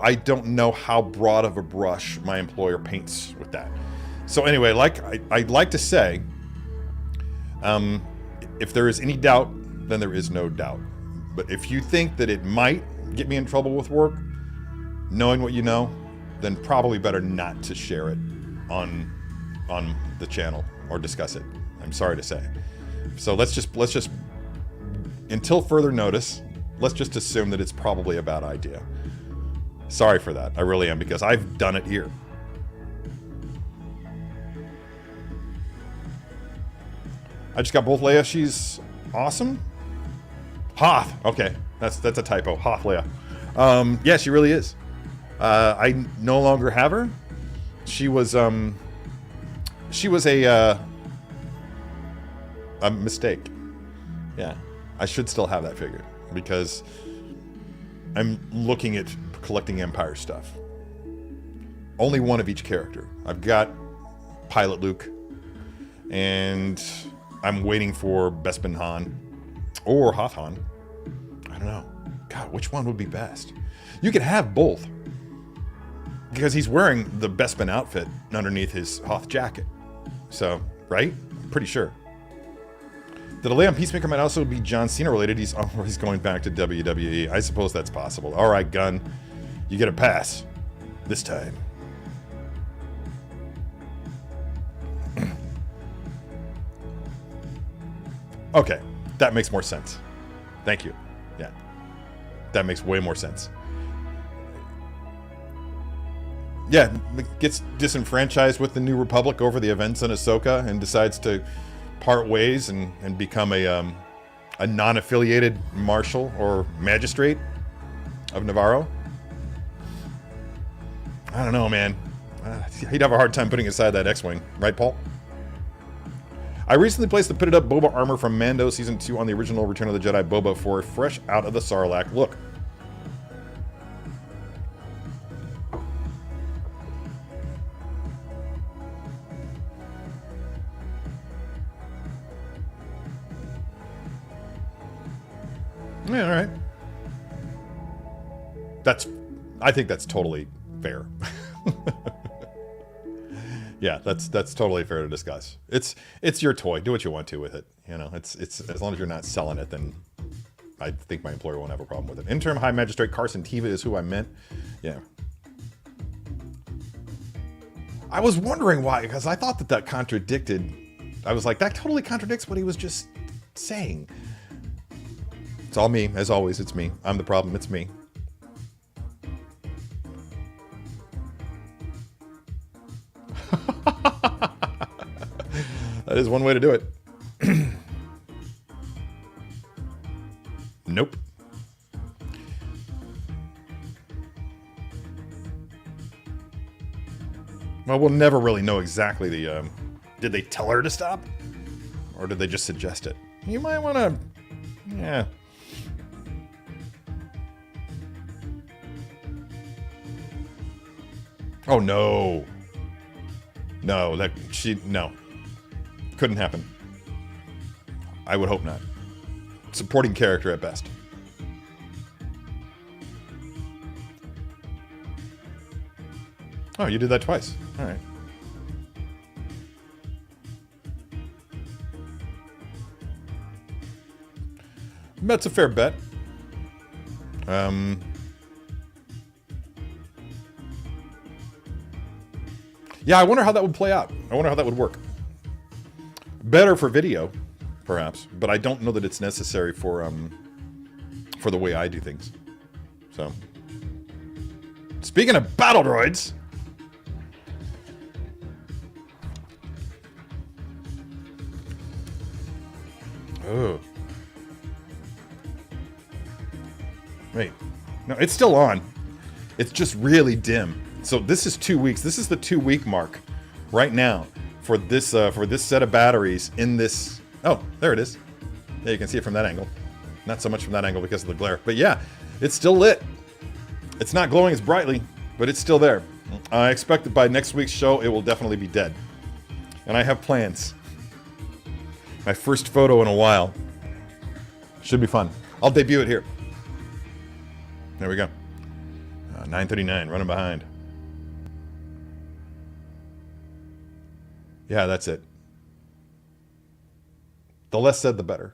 Speaker 1: I don't know how broad of a brush my employer paints with that. So anyway, I'd like to say, if there is any doubt, then there is no doubt. But if you think that it might get me in trouble with work, knowing what you know, then probably better not to share it on the channel or discuss it. I'm sorry to say. So let's just until further notice, let's just assume that it's probably a bad idea. Sorry for that. I really am, because I've done it here. I just got both Leia. She's awesome. Hoth. Okay, that's a typo. Hoth Leia. Yeah, she really is. I no longer have her. She was a mistake. Yeah, I should still have that figure because I'm looking at collecting Empire stuff. Only one of each character. I've got Pilot Luke, and I'm waiting for Bespin Han or Hoth Han. I don't know. God, which one would be best? You could have both, because he's wearing the Bespin outfit underneath his Hoth jacket. So, right? I'm pretty sure. The delay on Peacemaker might also be John Cena related. He's going back to WWE. I suppose that's possible. All right, Gunn, you get a pass this time. Okay, that makes more sense. Thank you. Yeah, that makes way more sense. Yeah, gets disenfranchised with the New Republic over the events in Ahsoka and decides to part ways and become a non-affiliated marshal or magistrate of Navarro. I don't know, man. He'd have a hard time putting aside that X-Wing. Right, Paul? I recently placed the pitted up Boba armor from Mando Season 2 on the original Return of the Jedi Boba for a fresh out of the Sarlacc look. Yeah, all right. I think that's totally fair. Yeah, that's totally fair to discuss. It's your toy. Do what you want to with it. You know, it's as long as you're not selling it, then I think my employer won't have a problem with it. Interim High Magistrate Carson Teva is who I meant. Yeah. I was wondering why, because I thought that contradicted. I was like, that totally contradicts what he was just saying. It's all me, as always. It's me. I'm the problem. It's me. That is one way to do it. Nope. Well, we'll never really know exactly the... did they tell her to stop? Or did they just suggest it? You might want to... Yeah. Oh, no. No, no. Couldn't happen. I would hope not. Supporting character at best. Oh, you did that twice. All right. That's a fair bet. Yeah, I wonder how that would play out. I wonder how that would work. Better for video, perhaps, but I don't know that it's necessary for the way I do things. So, speaking of battle droids, oh, wait, no, it's still on. It's just really dim. So this is 2 weeks. This is the 2-week mark right now for this set of batteries in this. Oh, there it is. Yeah, you can see it from that angle. Not so much from that angle because of the glare. But yeah, it's still lit. It's not glowing as brightly, but it's still there. I expect that by next week's show, it will definitely be dead. And I have plans. My first photo in a while. Should be fun. I'll debut it here. There we go. 9:39, running behind. Yeah, that's it. The less said, the better.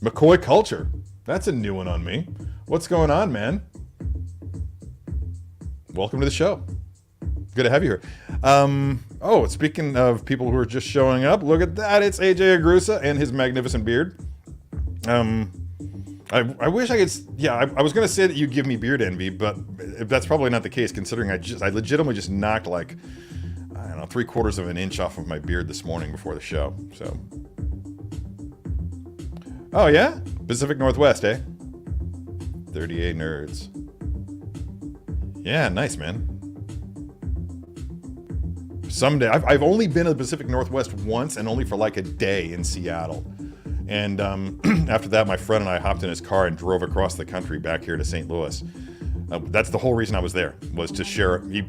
Speaker 1: McCoy culture. That's a new one on me. What's going on, man? Welcome to the show. Good to have you here. Oh, speaking of people who are just showing up, look at that. It's AJ Agrusa and his magnificent beard. I wish I could. Yeah, I was gonna say that you give me beard envy, but that's probably not the case, considering I legitimately just knocked like, I don't know, 3/4 of an inch off of my beard this morning before the show. So, oh yeah, Pacific Northwest, eh? 38 nerds. Yeah, nice, man. Someday, I've only been to the Pacific Northwest once, and only for like a day in Seattle. And after that, my friend and I hopped in his car and drove across the country back here to St. Louis. That's the whole reason I was there, was to share. He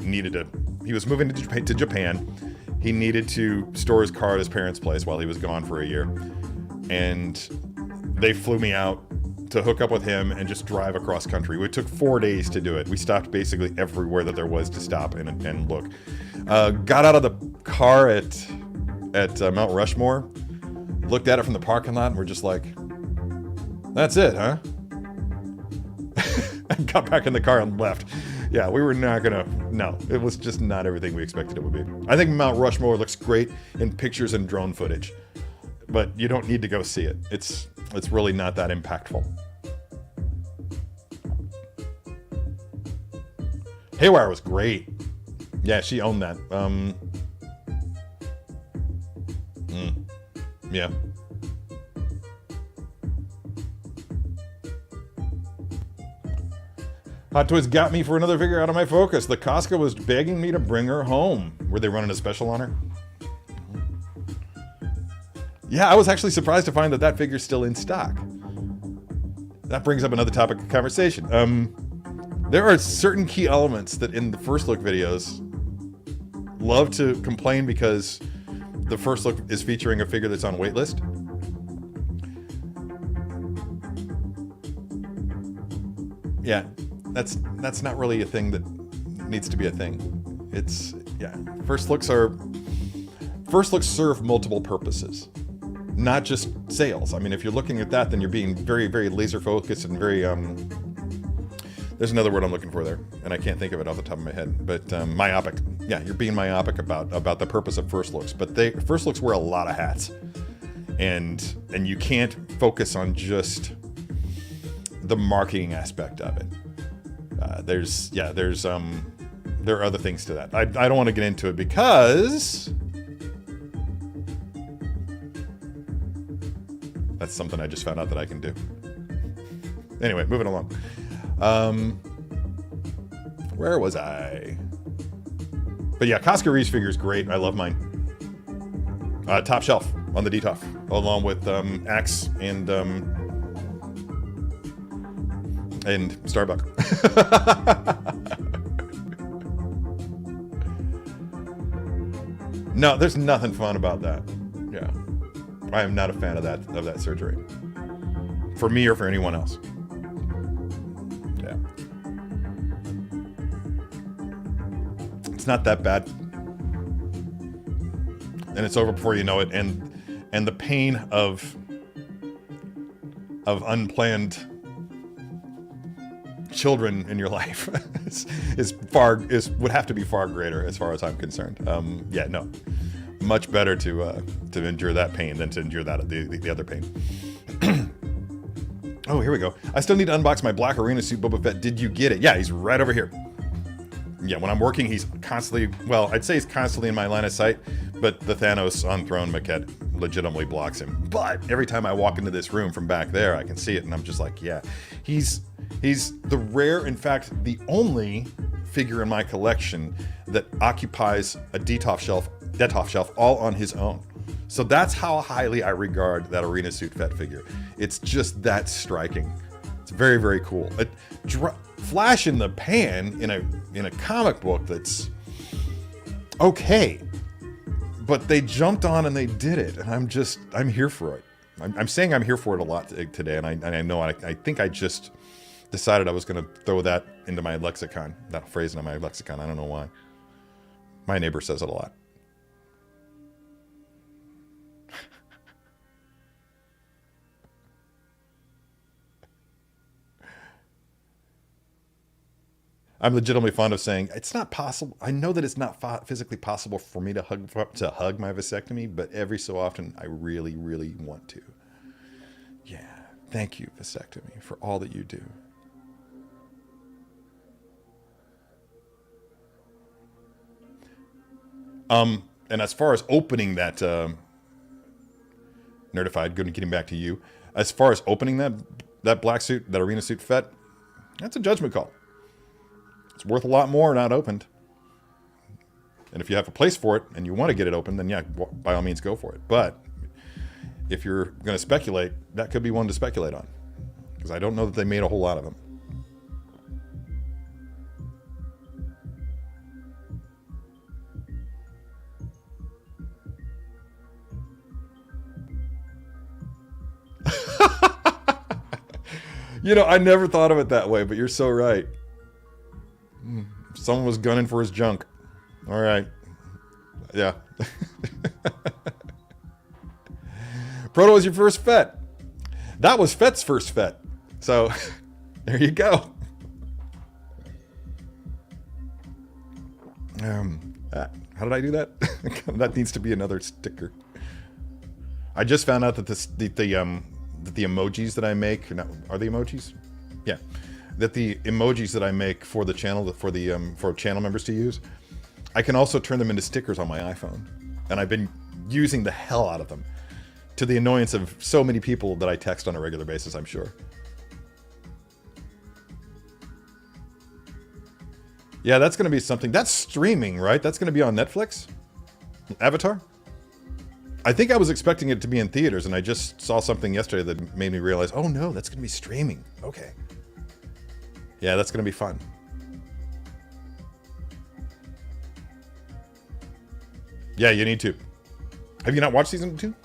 Speaker 1: was moving to Japan. He needed to store his car at his parents' place while he was gone for a year. And they flew me out to hook up with him and just drive across country. It took 4 days to do it. We stopped basically everywhere that there was to stop and look. Got out of the car at Mount Rushmore. looked at it from the parking lot and we're just like, that's it, huh? And got back in the car and left. Yeah, we were not gonna, no, it was just not everything we expected it would be. I think Mount Rushmore looks great in pictures and drone footage, but you don't need to go see it. It's really not that impactful. Haywire was great. Yeah, she owned that. Yeah. Hot Toys got me for another figure out of my focus. The Costco was begging me to bring her home. Were they running a special on her? Yeah, I was actually surprised to find that that figure's still in stock. That brings up another topic of conversation. There are certain key elements that in the first look videos love to complain because the first look is featuring a figure that's on waitlist. Yeah, that's not really a thing that needs to be a thing. It's, yeah, first looks serve multiple purposes, not just sales. I mean, if you're looking at that, then you're being very, very laser focused and very, there's another word I'm looking for there, and I can't think of it off the top of my head, but myopic. Yeah, you're being myopic about the purpose of first looks, but first looks wear a lot of hats, and you can't focus on just the marketing aspect of it. There are other things to that. I don't want to get into it because that's something I just found out that I can do. Anyway, moving along. Where was I? But yeah, Costco Reese figure is great. I love mine. Top shelf on the DTOF, along with Axe and Starbuck. No, there's nothing fun about that. Yeah, I am not a fan of that surgery. For me or for anyone else. Yeah, it's not that bad, and it's over before you know it. And the pain of unplanned children in your life would have to be far greater as far as I'm concerned. Yeah, no, much better to endure that pain than to endure the other pain. Oh, here we go. I still need to unbox my black arena suit Boba Fett. Did you get it? Yeah, he's right over here. Yeah, when I'm working, he's constantly, well, I'd say he's constantly in my line of sight, but the Thanos on throne maquette legitimately blocks him. But every time I walk into this room from back there, I can see it, and I'm just like, yeah, he's the rare, in fact, the only figure in my collection that occupies a DTOF shelf all on his own. So that's how highly I regard that arena suit Fett figure. It's just that striking. It's very, very cool. A flash in the pan in a comic book that's okay, but they jumped on and they did it, and I'm here for it. I'm saying I'm here for it a lot today, and I know I think I just decided I was going to throw that into my lexicon, that phrase into my lexicon. I don't know why. My neighbor says it a lot. I'm legitimately fond of saying, it's not possible. I know that it's not physically possible for me to hug my vasectomy, but every so often I really, really want to. Yeah. Thank you, vasectomy, for all that you do. And as far as opening that, Nerdified, good, getting back to you. As far as opening that black suit, that arena suit Fett, that's a judgment call. It's worth a lot more not opened. And if you have a place for it and you want to get it open, then yeah, by all means go for it. But if you're going to speculate, that could be one to speculate on. Because I don't know that they made a whole lot of them. You know, I never thought of it that way, but you're so right. Someone was gunning for his junk. All right. Yeah. Proto was your first Fett. That was Fett's first Fett. So, there you go. How did I do that? That needs to be another sticker. I just found out that the emojis that I make, are they emojis? Yeah, that the emojis that I make for the channel, for channel members to use, I can also turn them into stickers on my iPhone, and I've been using the hell out of them, to the annoyance of so many people that I text on a regular basis, I'm sure. Yeah, that's going to be something. That's streaming, right? That's going to be on Netflix? Avatar? I think I was expecting it to be in theaters, and I just saw something yesterday that made me realize, oh no, that's going to be streaming. Okay. Yeah, that's going to be fun. Yeah, you need to. Have you not watched season 2?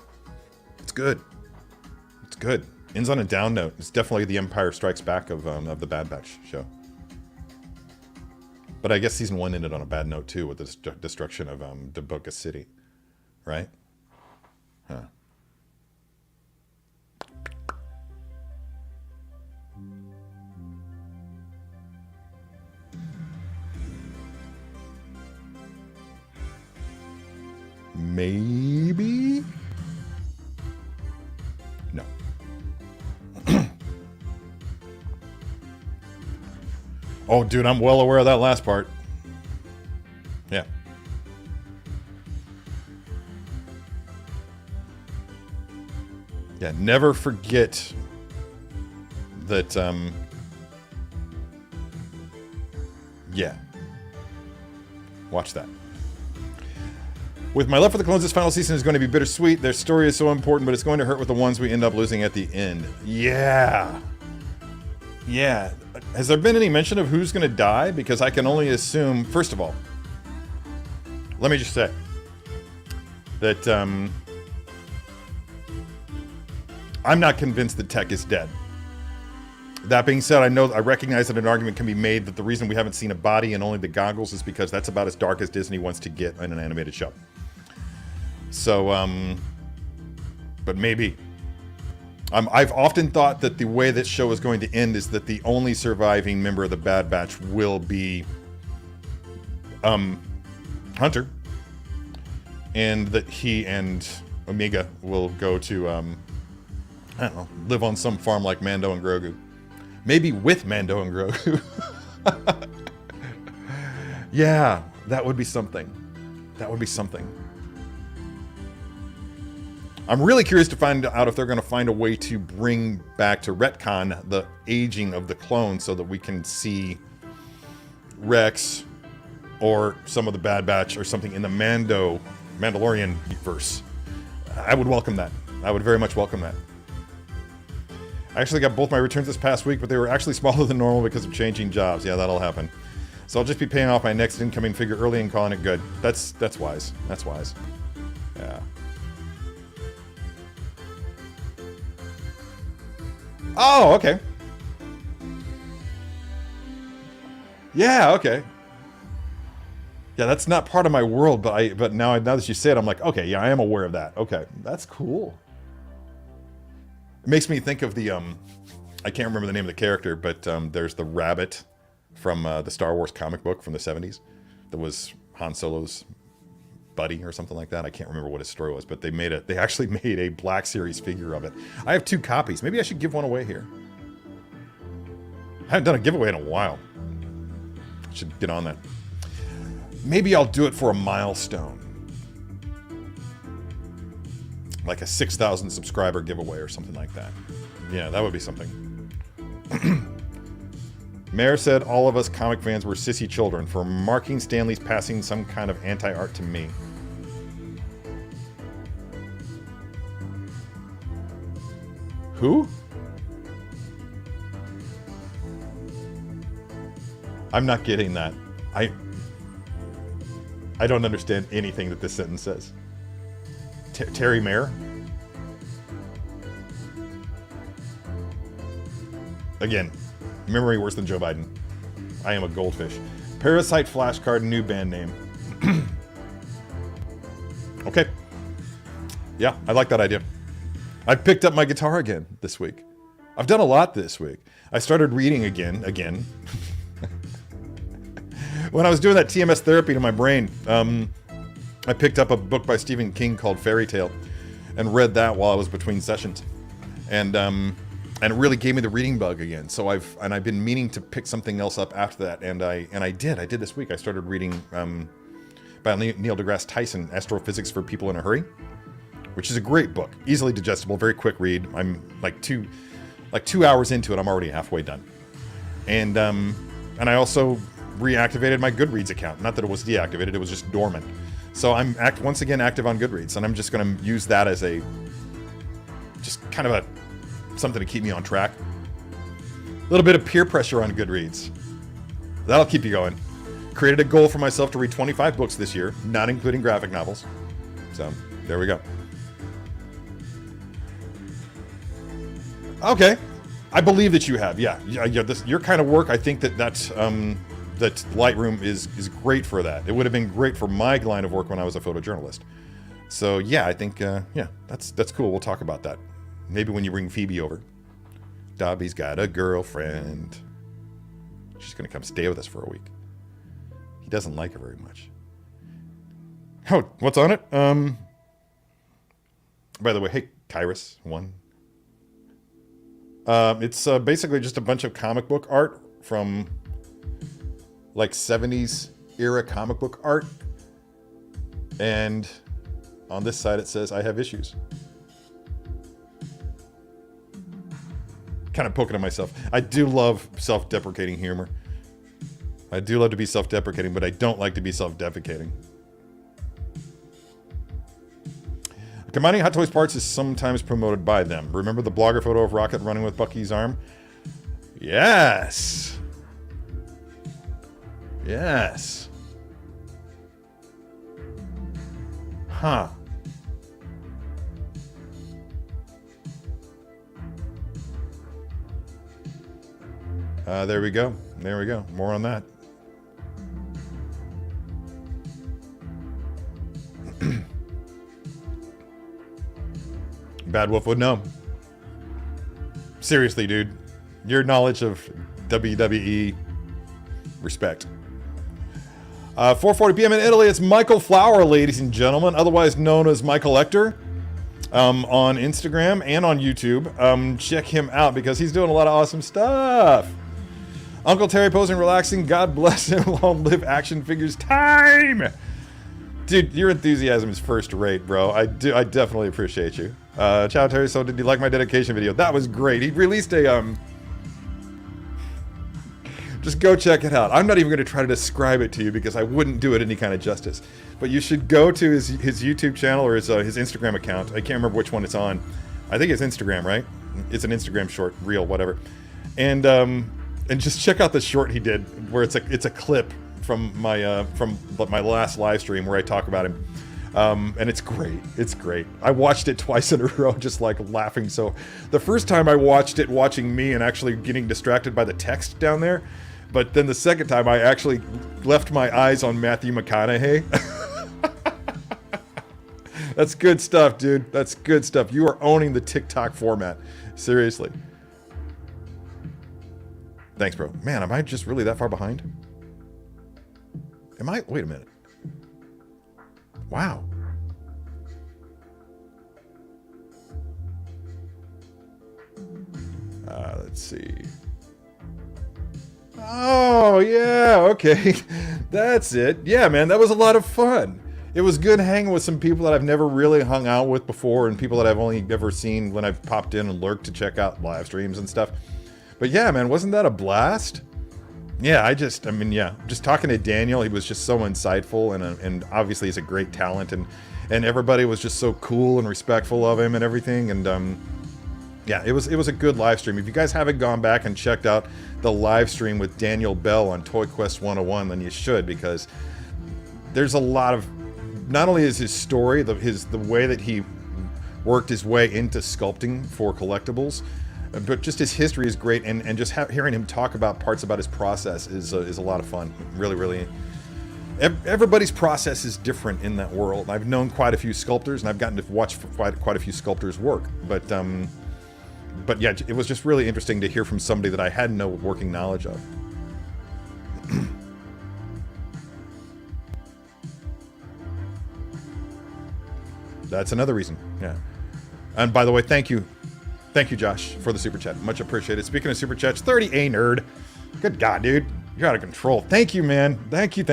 Speaker 1: It's good. It's good. Ends on a down note. It's definitely the Empire Strikes Back of the Bad Batch show. But I guess season 1 ended on a bad note too, with the destruction of Daboka City, right? Huh. Maybe? No. Oh, dude, I'm well aware of that last part. Yeah. Yeah, never forget that, yeah. Watch that. With my love for the clones, this final season is going to be bittersweet. Their story is so important, but it's going to hurt with the ones we end up losing at the end. Yeah. Yeah. Has there been any mention of who's going to die? Because I can only assume, first of all, let me just say that I'm not convinced that Tech is dead. That being said, I recognize that an argument can be made that the reason we haven't seen a body and only the goggles is because that's about as dark as Disney wants to get in an animated show. So, but maybe. I've often thought that the way this show is going to end is that the only surviving member of the Bad Batch will be Hunter, and that he and Omega will go to I don't know, live on some farm like Mando and Grogu. Maybe with Mando and Grogu. Yeah, that would be something. That would be something. I'm really curious to find out if they're going to find a way to bring back to retcon the aging of the clones so that we can see Rex or some of the Bad Batch or something in the Mandalorian verse. I would welcome that. I would very much welcome that. I actually got both my returns this past week, but they were actually smaller than normal because of changing jobs. Yeah, that'll happen. So I'll just be paying off my next incoming figure early and calling it good. That's wise. That's wise. Yeah. Oh, okay. Yeah, okay. Yeah, that's not part of my world, but now that you say it, I'm like, okay, yeah, I am aware of that. Okay, that's cool. It makes me think of the I can't remember the name of the character, but there's the rabbit from the Star Wars comic book from the 70s that was Han Solo's buddy or something like that. I can't remember what his story was, but they actually made a Black Series figure of it. I have 2 copies. Maybe I should give one away here. I haven't done a giveaway in a while. I should get on that. Maybe I'll do it for a milestone. Like a 6,000 subscriber giveaway or something like that. Yeah, that would be something. Mayor said all of us comic fans were sissy children for marking Stanley's passing some kind of anti-art to me. Who? I'm not getting that. I don't understand anything that this sentence says. Terry Mayer? Again, memory worse than Joe Biden. I am a goldfish. Parasite flashcard, new band name. Okay. Yeah, I like that idea. I picked up my guitar again this week. I've done a lot this week. I started reading again. When I was doing that TMS therapy to my brain, I picked up a book by Stephen King called Fairy Tale and read that while I was between sessions. And it really gave me the reading bug again. So I've been meaning to pick something else up after that, and I did this week. I started reading by Neil deGrasse Tyson, Astrophysics for People in a Hurry, which is a great book, easily digestible, very quick read. I'm like 2 hours into it. I'm already halfway done, and I also reactivated my Goodreads account. Not that it was deactivated; it was just dormant. So I'm once again active on Goodreads, and I'm just going to use that as just kind of something to keep me on track. A little bit of peer pressure on Goodreads. That'll keep you going. Created a goal for myself to read 25 books this year, not including graphic novels. So there we go. Okay, I believe that you have. Yeah. Your kind of work, I think that Lightroom is great for that. It would have been great for my line of work when I was a photojournalist. So yeah, I think that's cool. We'll talk about that. Maybe when you bring Phoebe over. Dobby's got a girlfriend. She's gonna come stay with us for a week. He doesn't like her very much. Oh, what's on it? By the way, hey, Kyrus, one. It's basically just a bunch of comic book art from like 70s era comic book art. And on this side it says, I have issues. Kind of poking at myself. I do love self-deprecating humor. I do love to be self-deprecating, but I don't like to be self-defecating. Combining Hot Toys parts is sometimes promoted by them. Remember the blogger photo of Rocket running with Bucky's arm? Yes. Yes. Huh. There we go. There we go. More on that. Bad Wolf would know. Seriously, dude. Your knowledge of WWE, respect. 4:40 p.m. in Italy, it's Michael Flower, ladies and gentlemen, otherwise known as Michael Ector, on Instagram and on YouTube. Check him out because he's doing a lot of awesome stuff. Uncle Terry posing, relaxing. God bless him. Long live action figures time. Dude, your enthusiasm is first rate, bro. I definitely appreciate you. Ciao, Terry. So, did you like my dedication video? That was great. He released a just go check it out. I'm not even going to try to describe it to you because I wouldn't do it any kind of justice. But you should go to his YouTube channel or his Instagram account. I can't remember which one it's on. I think it's Instagram, right? It's an Instagram short, reel, whatever. And just check out the short he did, where it's a clip from my last live stream where I talk about him. And it's great. It's great. I watched it twice in a row, just like laughing. So the first time I watched it, watching me and actually getting distracted by the text down there. But then the second time I actually left my eyes on Matthew McConaughey. That's good stuff, dude. That's good stuff. You are owning the TikTok format. Seriously. Thanks, bro. Man, am I just really that far behind? Am I? Wait a minute. Wow. Let's see. Oh, yeah, okay. That's it. Yeah, man, that was a lot of fun. It was good hanging with some people that I've never really hung out with before and people that I've only ever seen when I've popped in and lurked to check out live streams and stuff. But yeah, man, wasn't that a blast? Yeah, just talking to Daniel, he was just so insightful and obviously he's a great talent and everybody was just so cool and respectful of him and everything. And yeah, it was a good live stream. If you guys haven't gone back and checked out the live stream with Daniel Bell on Toy Quest 101, then you should, because there's a lot of, not only is his story, the way that he worked his way into sculpting for collectibles, but just his history is great, and just hearing him talk about parts about his process is a lot of fun. Really, really. everybody's process is different in that world. I've known quite a few sculptors, and I've gotten to watch quite a few sculptors work. But yeah, it was just really interesting to hear from somebody that I had no working knowledge of. That's another reason. Yeah. And by the way, thank you, Josh, for the super chat. Much appreciated. Speaking of super chats, 30A nerd. Good God, dude. You're out of control. Thank you, man. Thank you.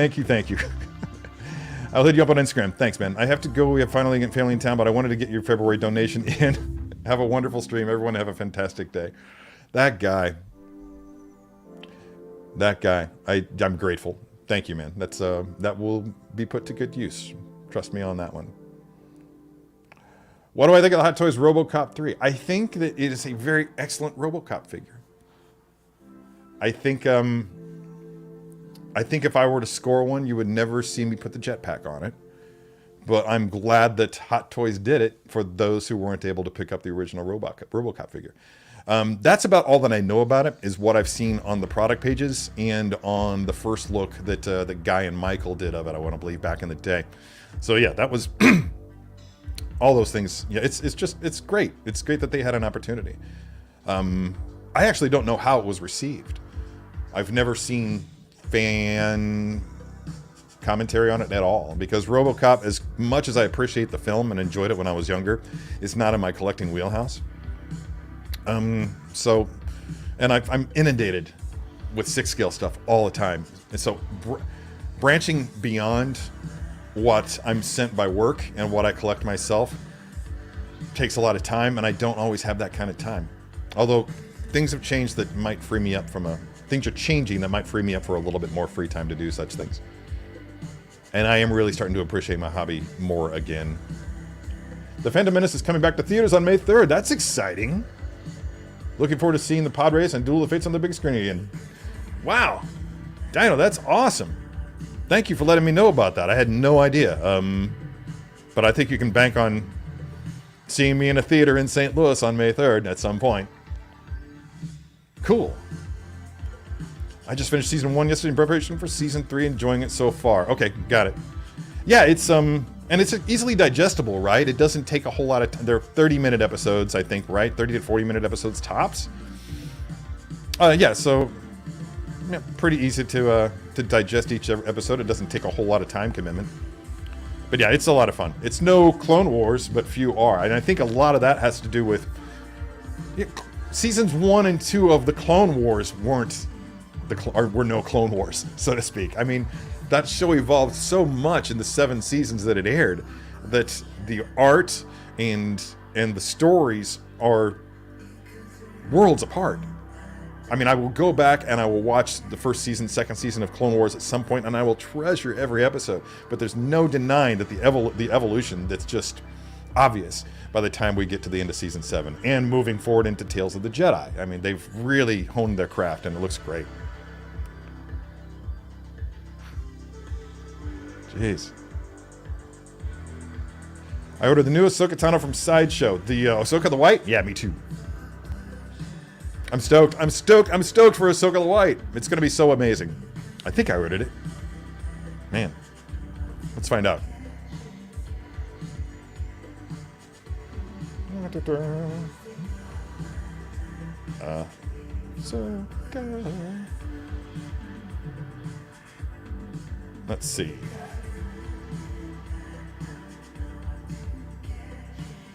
Speaker 1: I'll hit you up on Instagram. Thanks, man. I have to go. We have finally got family in town, but I wanted to get your February donation in. Have a wonderful stream. Everyone have a fantastic day. That guy. I'm grateful. Thank you, man. That will be put to good use. Trust me on that one. What do I think of the Hot Toys RoboCop 3? I think that it is a very excellent RoboCop figure. I think if I were to score one, you would never see me put the jetpack on it. But I'm glad that Hot Toys did it for those who weren't able to pick up the original RoboCop figure. That's about all that I know about it, is what I've seen on the product pages and on the first look that the Guy and Michael did of it, I want to believe, back in the day. So yeah, that was... all those things. Yeah, it's great. It's great that they had an opportunity. I actually don't know how it was received. I've never seen fan commentary on it at all, because RoboCop, as much as I appreciate the film and enjoyed it when I was younger, is not in my collecting wheelhouse. I'm inundated with 6-scale stuff all the time, and so branching beyond what I'm sent by work and what I collect myself takes a lot of time, and I don't always have that kind of time. Although things have changed that might free me up things are changing that might free me up for a little bit more free time to do such things. And I am really starting to appreciate my hobby more again. The Phantom Menace is coming back to theaters on May 3rd. That's exciting. Looking forward to seeing the pod race and Duel of Fates on the big screen again. Wow. Dino, that's awesome. Thank you for letting me know about that. I had no idea. But I think you can bank on seeing me in a theater in St. Louis on May 3rd at some point. Cool. I just finished season 1 yesterday in preparation for season 3, enjoying it so far. Okay, got it. Yeah, it's and it's easily digestible, right? It doesn't take a whole lot of time. They're 30-minute episodes, I think, right? 30 to 40-minute episodes tops. Yeah, so yeah, pretty easy to digest each episode. It doesn't take a whole lot of time commitment. But yeah, it's a lot of fun. It's no Clone Wars, but few are. And I think a lot of that has to do with seasons 1 and 2 of the Clone Wars were no Clone Wars, so to speak. I mean, that show evolved so much in the 7 seasons that it aired that the art and the stories are worlds apart. I mean, I will go back and I will watch the first season, second season of Clone Wars at some point, and I will treasure every episode. But there's no denying that the evolution that's just obvious by the time we get to the end of season 7 and moving forward into Tales of the Jedi. I mean, they've really honed their craft, and it looks great. Jeez. I ordered the new Ahsoka Tano from Sideshow. The Ahsoka the White? Yeah, me too. I'm stoked for Ahsoka the White. It's going to be so amazing. I think I ordered it. Man. Let's find out. Ahsoka. Let's see.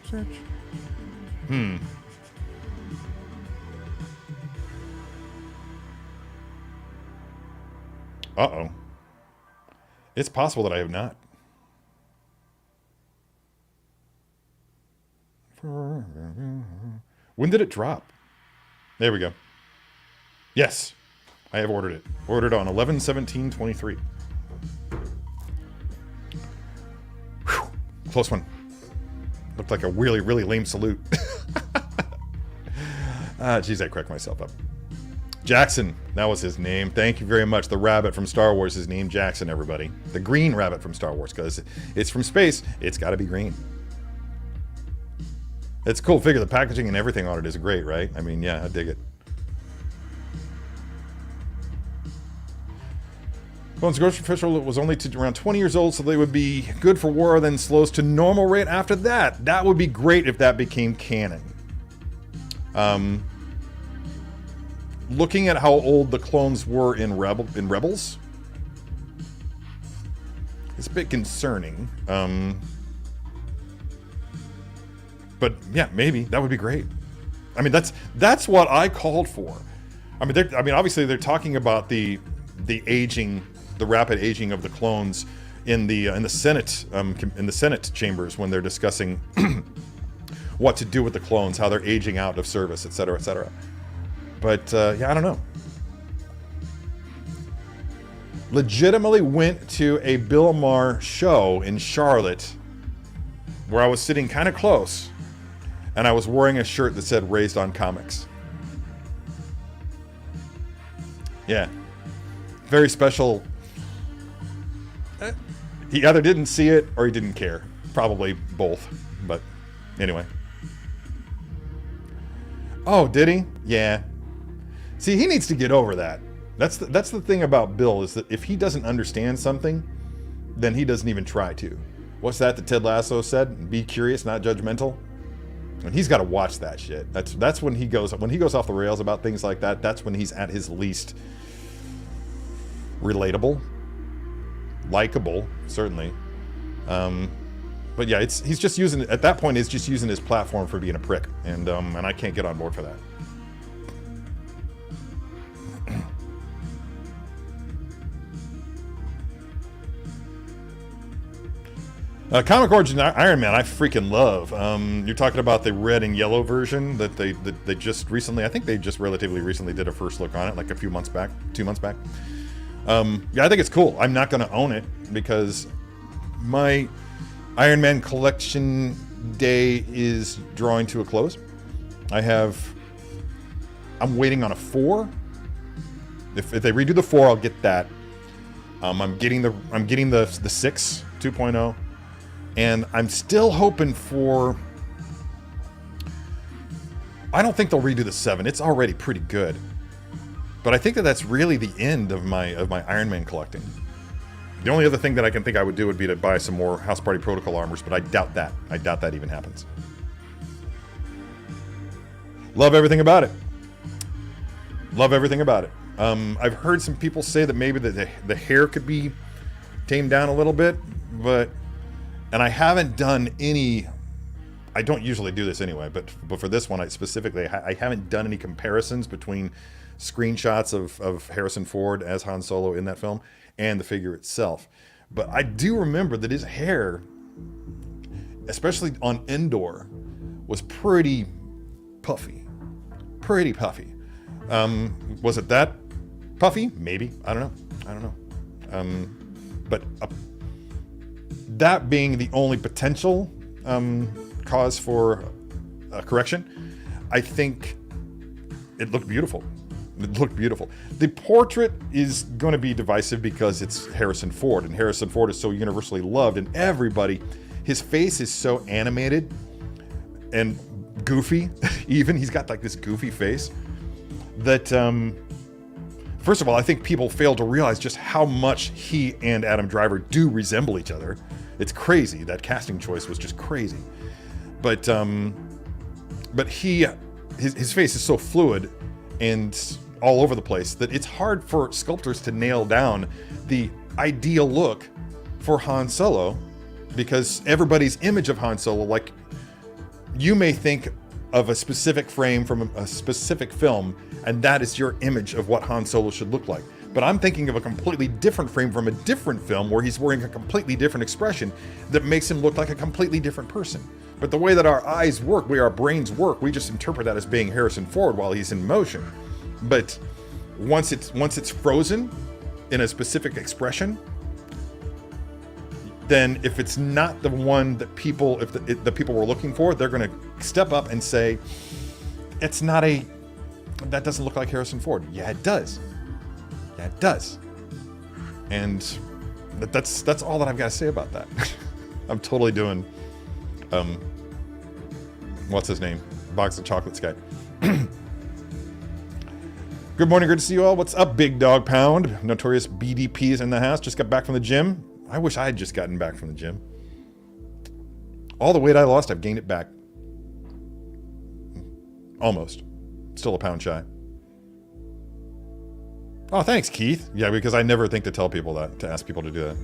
Speaker 1: Search. Uh-oh. It's possible that I have not. When did it drop? There we go. Yes. I have ordered it. Ordered on 11/17/23. Whew. Close one. Looked like a really, really lame salute. Geez, I cracked myself up. Jackson, that was his name. Thank you very much. The rabbit from Star Wars is named Jackson, everybody. The green rabbit from Star Wars, because it's from space. It's got to be green. It's a cool figure. The packaging and everything on it is great, right? I mean, yeah, I dig it. Clones grocery official was only to around 20 years old, so they would be good for war, then slows to normal rate after that. That would be great if that became canon. Looking at how old the clones were in Rebels, it's a bit concerning. But yeah, maybe that would be great. I mean, that's what I called for. I mean, obviously they're talking about the aging, the rapid aging of the clones in the Senate in the Senate chambers when they're discussing what to do with the clones, how they're aging out of service, etc., etc. But yeah, I don't know. Legitimately went to a Bill Maher show in Charlotte where I was sitting kind of close, and I was wearing a shirt that said "Raised on Comics." Yeah, very special. He either didn't see it or he didn't care. Probably both. But anyway. Oh, did he? Yeah. See, he needs to get over that. That's the thing about Bill, is that if he doesn't understand something, then he doesn't even try to. What's that Ted Lasso said? Be curious, not judgmental. And he's got to watch that shit. That's when he goes off the rails about things like that. That's when he's at his least relatable, likable, certainly. But yeah, he's just using, at that point, he's just using his platform for being a prick, and I can't get on board for that. Comic Origin Iron Man, I freaking love. You're talking about the red and yellow version that they just recently, I think they just relatively recently did a first look on it, like a few months back, 2 months back. Yeah, I think it's cool. I'm not going to own it because my Iron Man collection day is drawing to a close. I'm waiting on a 4. If they redo the 4, I'll get that. I'm getting the 6 2.0. And I'm still hoping for... I don't think they'll redo the 7. It's already pretty good. But I think that's really the end of my Iron Man collecting. The only other thing that I can think I would do would be to buy some more House Party Protocol armors, but I doubt that. I doubt that even happens. Love everything about it. Love everything about it. I've heard some people say that maybe the hair could be tamed down a little bit, but... And I haven't done any... I don't usually do this anyway, but for this one, I haven't done any comparisons between screenshots of Harrison Ford as Han Solo in that film and the figure itself. But I do remember that his hair, especially on Endor, was pretty puffy. Pretty puffy. Was it that puffy? Maybe. I don't know. But... that being the only potential cause for a correction, I think it looked beautiful. It looked beautiful. The portrait is going to be divisive because it's Harrison Ford, and Harrison Ford is so universally loved, and everybody, his face is so animated and goofy. Even he's got like this goofy face that first of all, I think people fail to realize just how much he and Adam Driver do resemble each other. It's crazy. That casting choice was just crazy. But his face is so fluid and all over the place that it's hard for sculptors to nail down the ideal look for Han Solo, because everybody's image of Han Solo, like, you may think of a specific frame from a specific film, and that is your image of what Han Solo should look like. But I'm thinking of a completely different frame from a different film where he's wearing a completely different expression that makes him look like a completely different person. But the way that our eyes work, our brains work, we just interpret that as being Harrison Ford while he's in motion. But once it's frozen in a specific expression, then if it's not the one that the people were looking for, they're going to step up and say, that doesn't look like Harrison Ford. Yeah, it does. Yeah, it does. And that's all that I've got to say about that. I'm totally doing, what's his name? Box of Chocolates guy. Good morning, good to see you all. What's up, Big Dog Pound? Notorious BDPs in the house. Just got back from the gym. I wish I had just gotten back from the gym. All the weight I lost, I've gained it back. Almost. Still a pound shy. Oh, thanks, Keith. Yeah, because I never think to tell people that, to ask people to do that.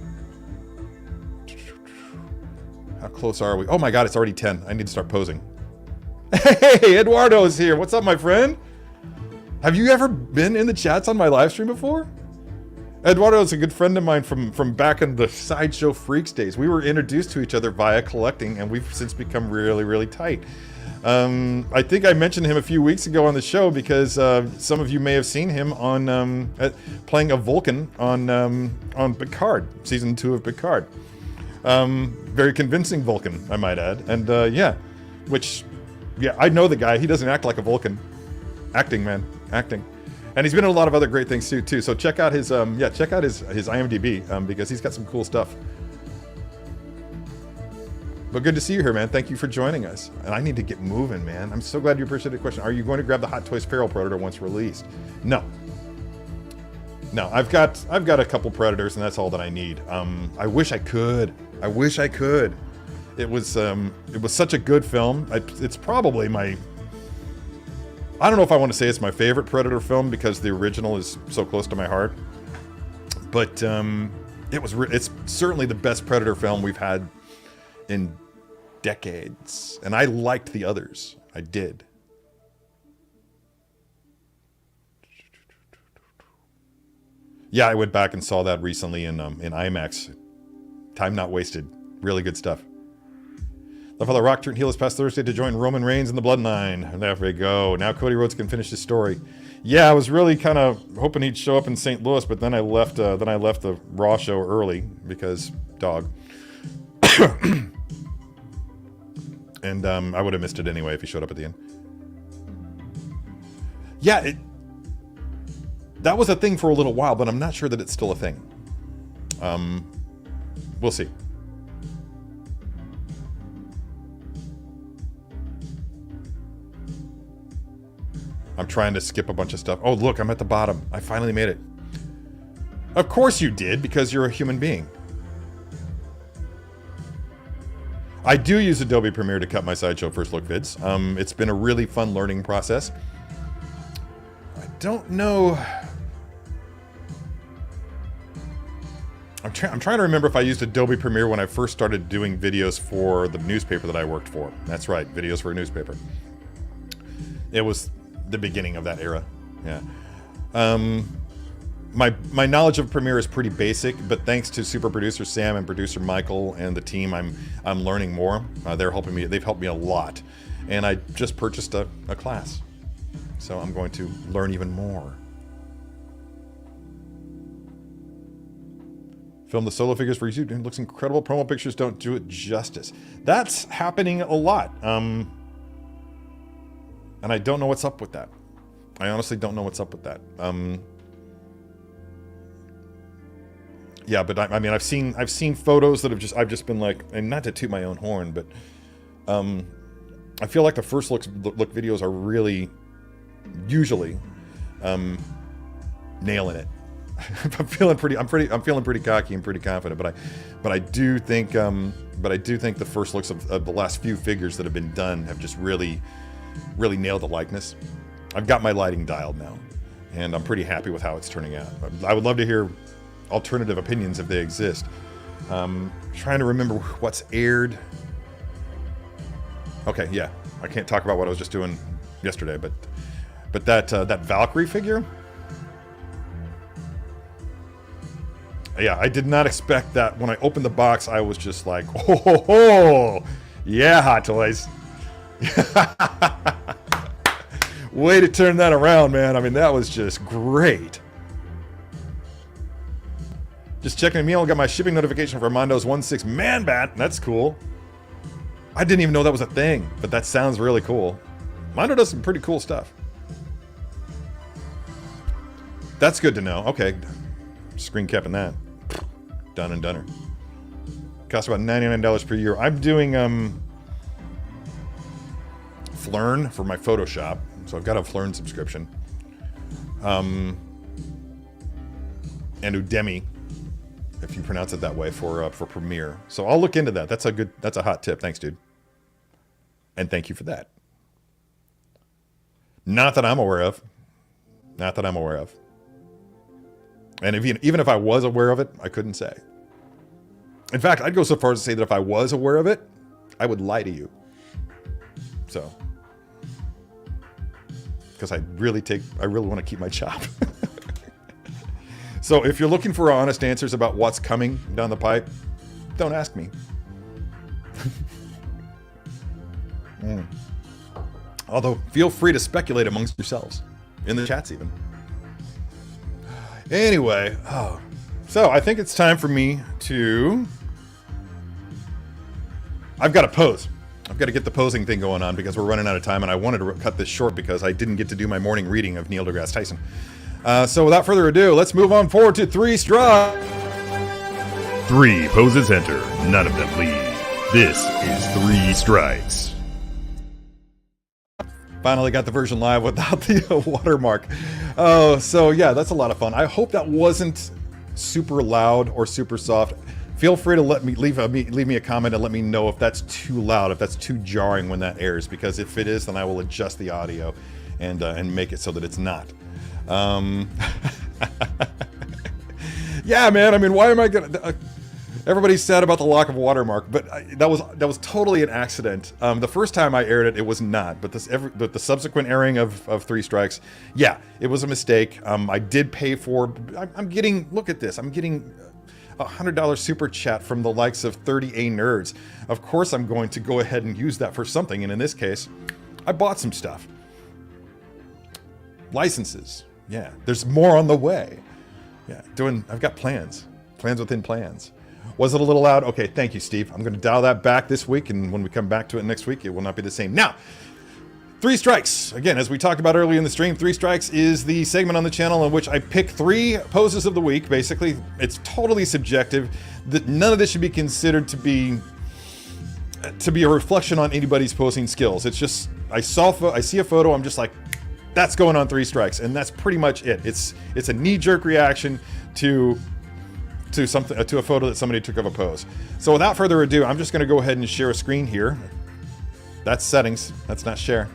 Speaker 1: How close are we? Oh my god, it's already 10. I need to start posing. Hey, Eduardo's here. What's up, my friend? Have you ever been in the chats on my live stream before? Eduardo is a good friend of mine from back in the Sideshow Freaks days. We were introduced to each other via collecting, and we've since become really, really tight. I think I mentioned him a few weeks ago on the show because some of you may have seen him on playing a Vulcan on Picard, season 2 of Picard. Very convincing Vulcan, I might add. And yeah, I know the guy. He doesn't act like a Vulcan. Acting, man, acting. And he's been in a lot of other great things too. So check out his his IMDb because he's got some cool stuff. But good to see you here, man. Thank you for joining us. And I need to get moving, man. I'm so glad you appreciated the question. Are you going to grab the Hot Toys Feral Predator once released? No. No, I've got a couple Predators, and that's all that I need. I wish I could. I wish I could. It was such a good film. It's probably my... I don't know if I want to say it's my favorite Predator film because the original is so close to my heart. But it's certainly the best Predator film we've had in decades. And I liked the others. I did. Yeah, I went back and saw that recently in IMAX. Time not wasted. Really good stuff. Love how the Rock turned heel this past Thursday to join Roman Reigns in the Bloodline. And there we go. Now Cody Rhodes can finish his story. Yeah, I was really kind of hoping he'd show up in St. Louis, but then I left. I left the Raw show early because dog. And I would have missed it anyway if he showed up at the end. Yeah, that was a thing for a little while, but I'm not sure that it's still a thing. We'll see. I'm trying to skip a bunch of stuff. Oh, look, I'm at the bottom. I finally made it. Of course you did, because you're a human being. I do use Adobe Premiere to cut my Sideshow First Look vids. It's been a really fun learning process. I don't know... I'm trying to remember if I used Adobe Premiere when I first started doing videos for the newspaper that I worked for. That's right, videos for a newspaper. It was the beginning of that era. Yeah. My knowledge of Premiere is pretty basic, but thanks to super producer Sam and producer Michael and the team, I'm learning more. They're helping me. They've helped me a lot, and I just purchased a class, so I'm going to learn even more. Film the solo figures for YouTube. It looks incredible. Promo pictures don't do it justice. That's happening a lot. And I don't know what's up with that. I honestly don't know what's up with that. Yeah, but I mean, I've seen photos that I've just been like, and not to toot my own horn, but I feel like the first look videos are really usually nailing it. I'm feeling pretty cocky and pretty confident, but I do think the first looks of the last few figures that have been done have just really nailed the likeness. I've got my lighting dialed now, and I'm pretty happy with how it's turning out. I would love to hear alternative opinions if they exist. Trying to remember what's aired. Okay, yeah, I can't talk about what I was just doing yesterday, but that Valkyrie figure. Yeah, I did not expect that. When I opened the box, I was just like, oh, yeah, Hot Toys. Way to turn that around, man. I mean, that was just great. Just checking the mail, got my shipping notification for Armando's 1/6 Man Bat. That's cool. I didn't even know that was a thing, but that sounds really cool. Armando does some pretty cool stuff. That's good to know. Okay. Screen capping that. Done and doneer. Costs about $99 per year. I'm doing Flern for my Photoshop. So I've got a Flern subscription. and Udemy, if you pronounce it that way, for Premiere. So I'll look into that. That's a hot tip. Thanks, dude. And thank you for that. Not that I'm aware of. Not that I'm aware of. And even if I was aware of it, I couldn't say. In fact, I'd go so far as to say that if I was aware of it, I would lie to you. So, because I really want to keep my job. So if you're looking for honest answers about what's coming down the pipe, don't ask me. Although, feel free to speculate amongst yourselves. In the chats, even. Anyway, so I think it's time for me to... I've got to pose. I've got to get the posing thing going on because we're running out of time, and I wanted to cut this short because I didn't get to do my morning reading of Neil deGrasse Tyson. So without further ado, let's move on forward to 3 strikes.
Speaker 2: 3 poses enter, none of them leave. This is 3 strikes.
Speaker 1: Finally got the version live without the watermark. Oh, so yeah, that's a lot of fun. I hope that wasn't super loud or super soft. Feel free to leave me a comment and let me know if that's too loud, if that's too jarring when that airs, because if it is, then I will adjust the audio and make it so that it's not. Yeah, man. I mean, why am I gonna? Everybody's sad about the lack of watermark, but that was totally an accident. The first time I aired it, it was not. But the subsequent airing of 3 strikes, yeah, it was a mistake. I did pay for. I'm getting. Look at this. I'm getting a $100 super chat from the likes of 30A Nerds. Of course, I'm going to go ahead and use that for something. And in this case, I bought some stuff. Licenses. Yeah, there's more on the way. Yeah, I've got plans within plans. Was it a little loud? Okay, thank you, Steve. I'm going to dial that back this week, and when we come back to it next week, it will not be the same. Now, 3 strikes. Again, as we talked about earlier in the stream, 3 strikes is the segment on the channel in which I pick 3 poses of the week. Basically, it's totally subjective. None of this should be considered to be a reflection on anybody's posing skills. It's just I see a photo, I'm just like, that's going on 3 strikes, and that's pretty much it. It's a knee-jerk reaction to a photo that somebody took of a pose. So without further ado, I'm just going to go ahead and share a screen here. That's settings. That's not share.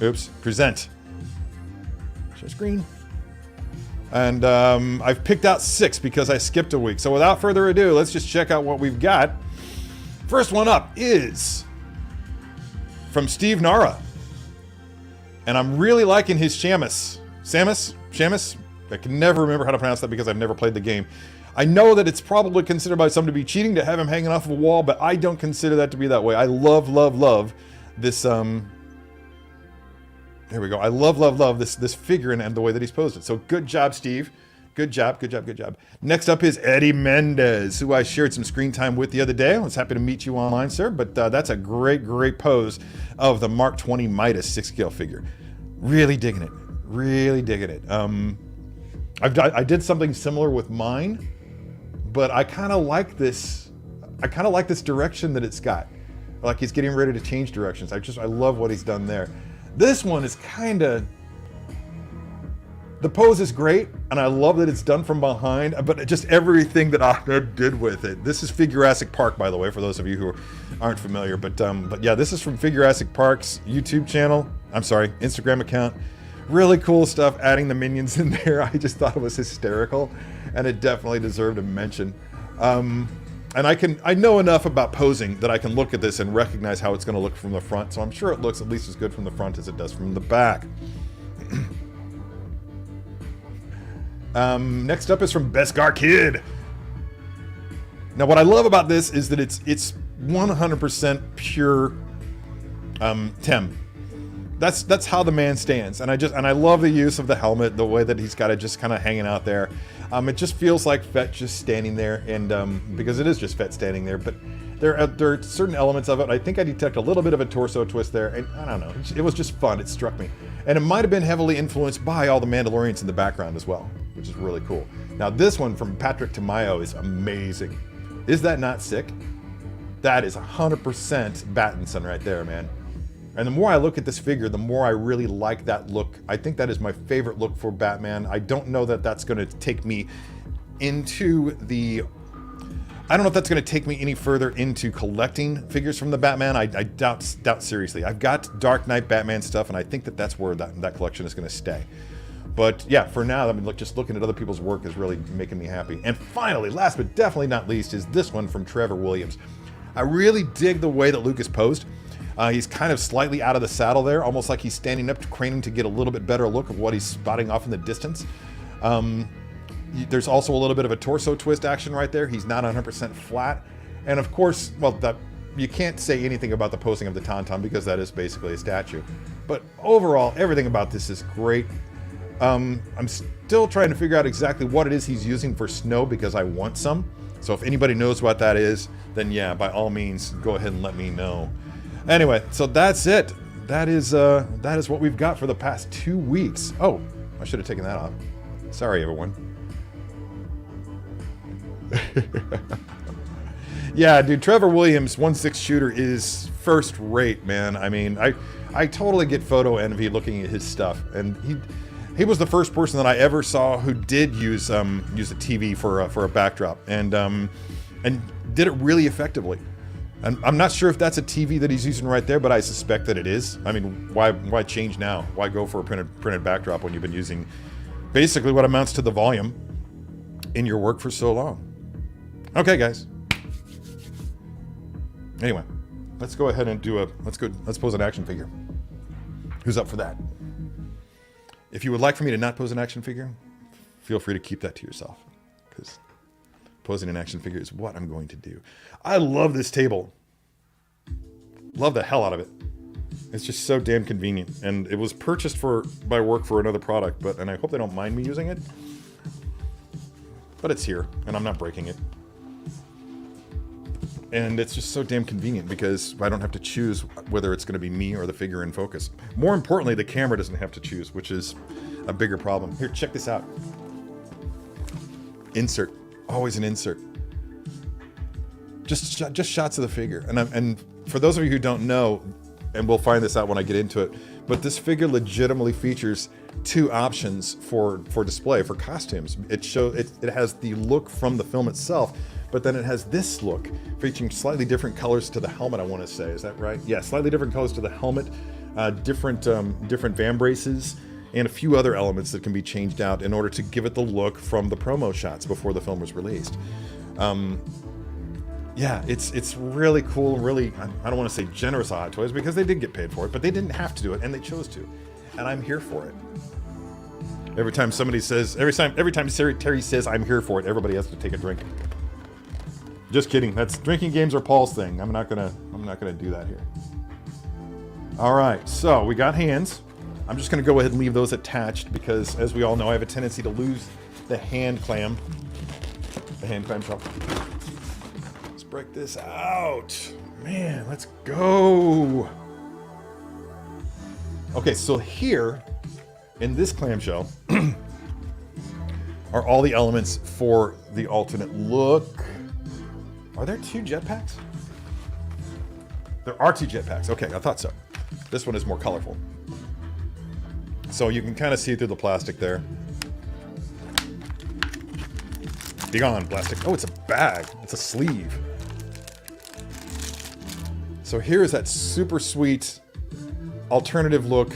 Speaker 1: Oops. Present. Share screen. And I've picked out 6 because I skipped a week. So without further ado, let's just check out what we've got. First one up is from Steve Nara. And I'm really liking his Shamus. Shamus? I can never remember how to pronounce that because I've never played the game. I know that it's probably considered by some to be cheating to have him hanging off of a wall, but I don't consider that to be that way. I love this, there we go. I love this figure and the way that he's posed it. So good job, Steve. Good job. Next up is Eddie Mendez, who I shared some screen time with the other day. I was happy to meet you online, sir, but that's a great pose of the Mark 20 Midas 6-scale figure. Really digging it. I did something similar with mine, but I kind of like this. I kind of like this direction that it's got. Like he's getting ready to change directions. I love what he's done there. This one is kind of. The pose is great, and I love that it's done from behind, but just everything that Ahmed did with it. This is Figurassic Park, by the way, for those of you who aren't familiar. But yeah, this is from Figurassic Park's YouTube channel. I'm sorry, Instagram account. Really cool stuff, adding the minions in there. I just thought it was hysterical, and it definitely deserved a mention. And I know enough about posing that I can look at this and recognize how it's going to look from the front, so I'm sure it looks at least as good from the front as it does from the back. Next up is from Beskar Kid. Now, what I love about this is that it's 100% pure Tem. That's how the man stands, and I love the use of the helmet, the way that he's got it just kind of hanging out there. It just feels like Fett just standing there, and because it is just Fett standing there, but there are certain elements of it. I think I detect a little bit of a torso twist there, and I don't know. It was just fun. It struck me, and it might have been heavily influenced by all the Mandalorians in the background as well, which is really cool. Now, this one from Patrick Tamayo is amazing. Is that not sick? That is 100% Battinson right there, man. And the more I look at this figure, the more I really like that look. I think that is my favorite look for Batman. I don't know that that's going to take me into the... I don't know if that's going to take me any further into collecting figures from the Batman. I doubt seriously. I've got Dark Knight Batman stuff, and I think that that's where that collection is going to stay. But yeah, for now, I mean, just looking at other people's work is really making me happy. And finally, last but definitely not least, is this one from Trevor Williams. I really dig the way that Luke is posed. He's kind of slightly out of the saddle there, almost like he's standing up, craning to get a little bit better look of what he's spotting off in the distance. There's also a little bit of a torso twist action right there. He's not 100% flat. And of course, well, you can't say anything about the posing of the Tauntaun because that is basically a statue. But overall, everything about this is great. I'm still trying to figure out exactly what it is he's using for snow because I want some. So if anybody knows what that is, then yeah, by all means, go ahead and let me know. Anyway, so that's it. That is what we've got for the past 2 weeks. Oh, I should have taken that off. Sorry, everyone. Yeah, dude, Trevor Williams, 1/6 shooter is first rate, man. I mean, I totally get photo envy looking at his stuff, and he was the first person that I ever saw who did use a TV for a backdrop, and did it really effectively. And I'm not sure if that's a TV that he's using right there, but I suspect that it is. I mean, why change now? Why go for a printed backdrop when you've been using basically what amounts to the volume in your work for so long? Okay, guys. Anyway, let's go ahead and let's pose an action figure. Who's up for that? If you would like for me to not pose an action figure, feel free to keep that to yourself, because posing an action figure is what I'm going to do. I love this table. Love the hell out of it. It's just so damn convenient. And it was purchased by work for another product, and I hope they don't mind me using it. But it's here, and I'm not breaking it. And it's just so damn convenient because I don't have to choose whether it's going to be me or the figure in focus. More importantly, the camera doesn't have to choose, which is a bigger problem. Here, check this out. Insert. Always an insert. Just shots of the figure. And for those of you who don't know, and we'll find this out when I get into it, but this figure legitimately features 2 options for display, for costumes. It has the look from the film itself, but then it has this look featuring slightly different colors to the helmet, I want to say. Is that right? Yeah, slightly different colors to the helmet, different van braces, and a few other elements that can be changed out in order to give it the look from the promo shots before the film was released. Yeah, it's really cool, really, I don't want to say generous Hot Toys because they did get paid for it, but they didn't have to do it, and they chose to. And I'm here for it. Every time Terry says I'm here for it, everybody has to take a drink. Just kidding. That's drinking games are Paul's thing. I'm not gonna do that here. All right, so we got hands. I'm just gonna go ahead and leave those attached because, as we all know, I have a tendency to lose the hand clam shell. Let's break this out. Man, let's go. Okay, so here in this clamshell are all the elements for the alternate look. Are there 2 jetpacks? There are 2 jetpacks. Okay, I thought so. This one is more colorful. So you can kind of see through the plastic there. Be gone, plastic. Oh, it's a bag. It's a sleeve. So here is that super sweet alternative look.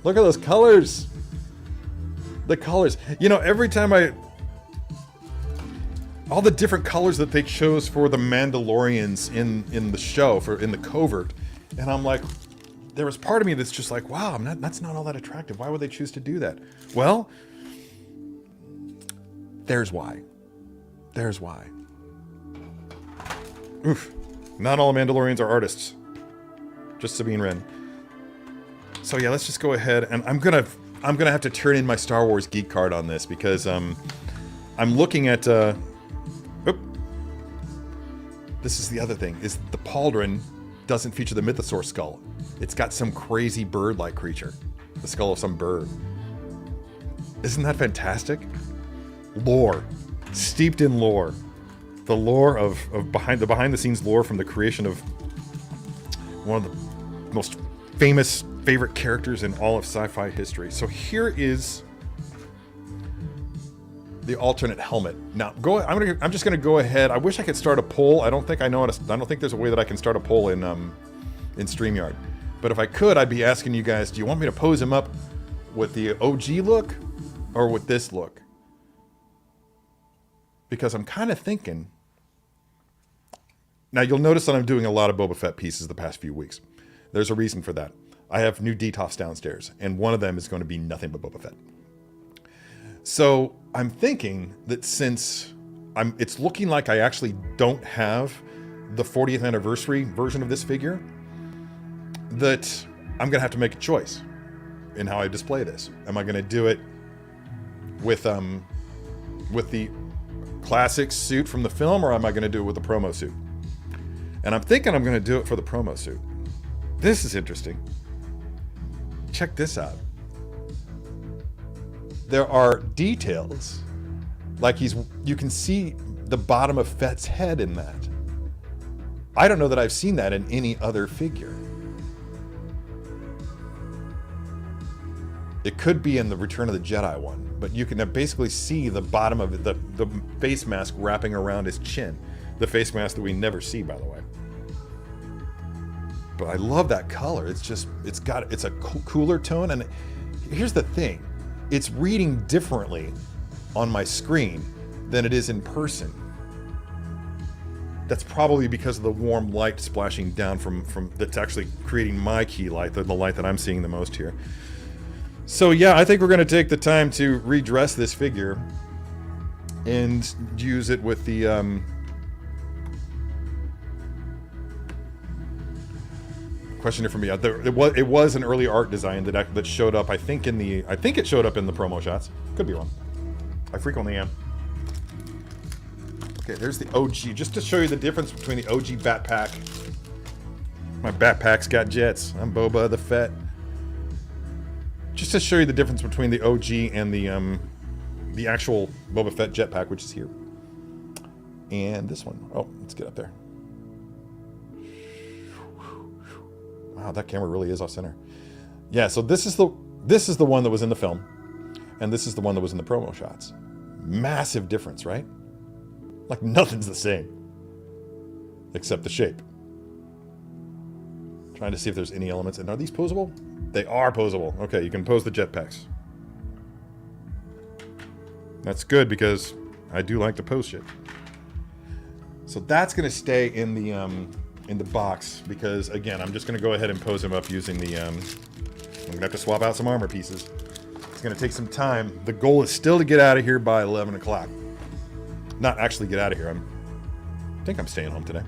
Speaker 1: Look at those colors. The colors. You know, every time all the different colors that they chose for the Mandalorians in the show, in the covert, and I'm like, there was part of me that's just like, wow, that's not all that attractive. Why would they choose to do that? Well, there's why. There's why. Oof. Not all Mandalorians are artists. Just Sabine Wren. So yeah, let's just go ahead, and I'm gonna have to turn in my Star Wars geek card on this because I'm looking at. This is the other thing, is the pauldron doesn't feature the Mythosaur skull. It's got some crazy bird-like creature. The skull of some bird. Isn't that fantastic? Lore. Steeped in lore. The lore of behind the scenes lore from the creation of one of the most favorite characters in all of sci-fi history. So here is the alternate helmet. Now, I'm just gonna go ahead. I wish I could start a poll. I don't think there's a way that I can start a poll in StreamYard. But if I could, I'd be asking you guys, do you want me to pose him up with the OG look or with this look? Because I'm kind of thinking. Now, you'll notice that I'm doing a lot of Boba Fett pieces the past few weeks. There's a reason for that. I have new DTOFs downstairs, and one of them is going to be nothing but Boba Fett. So I'm thinking that since it's looking like I actually don't have the 40th anniversary version of this figure, that I'm gonna have to make a choice in how I display this. Am I gonna do it with the classic suit from the film, or am I gonna do it with the promo suit? And I'm thinking I'm gonna do it for the promo suit. This is interesting. Check this out. There are details, like you can see the bottom of Fett's head in that. I don't know that I've seen that in any other figure. It could be in the Return of the Jedi one, but you can basically see the bottom of the face mask wrapping around his chin. The face mask that we never see, by the way. But I love that color. It's a cooler tone, and here's the thing. It's reading differently on my screen than it is in person. That's probably because of the warm light splashing down from that's actually creating my key light, the light that I'm seeing the most here. So yeah, I think we're going to take the time to redress this figure and use it with the question from me. It was an early art design that showed up. I think it showed up in the promo shots. Could be wrong. I frequently am. Okay, there's the OG. Just to show you the difference between the OG Batpack. My Batpack's got jets. I'm Boba the Fett. Just to show you the difference between the OG and the actual Boba Fett jetpack, which is here. And this one. Oh, let's get up there. Wow, that camera really is off center. Yeah, so this is the one that was in the film, and this is the one that was in the promo shots. Massive difference, right? Like nothing's the same, except the shape. Trying to see if there's any elements. And are these posable? They are posable. Okay, you can pose the jetpacks. That's good because I do like to pose shit. So that's gonna stay in the box because again, I'm just gonna go ahead and pose him up using the. I'm gonna have to swap out some armor pieces. It's gonna take some time. The goal is still to get out of here by 11 o'clock. Not actually get out of here. I think I'm staying home today.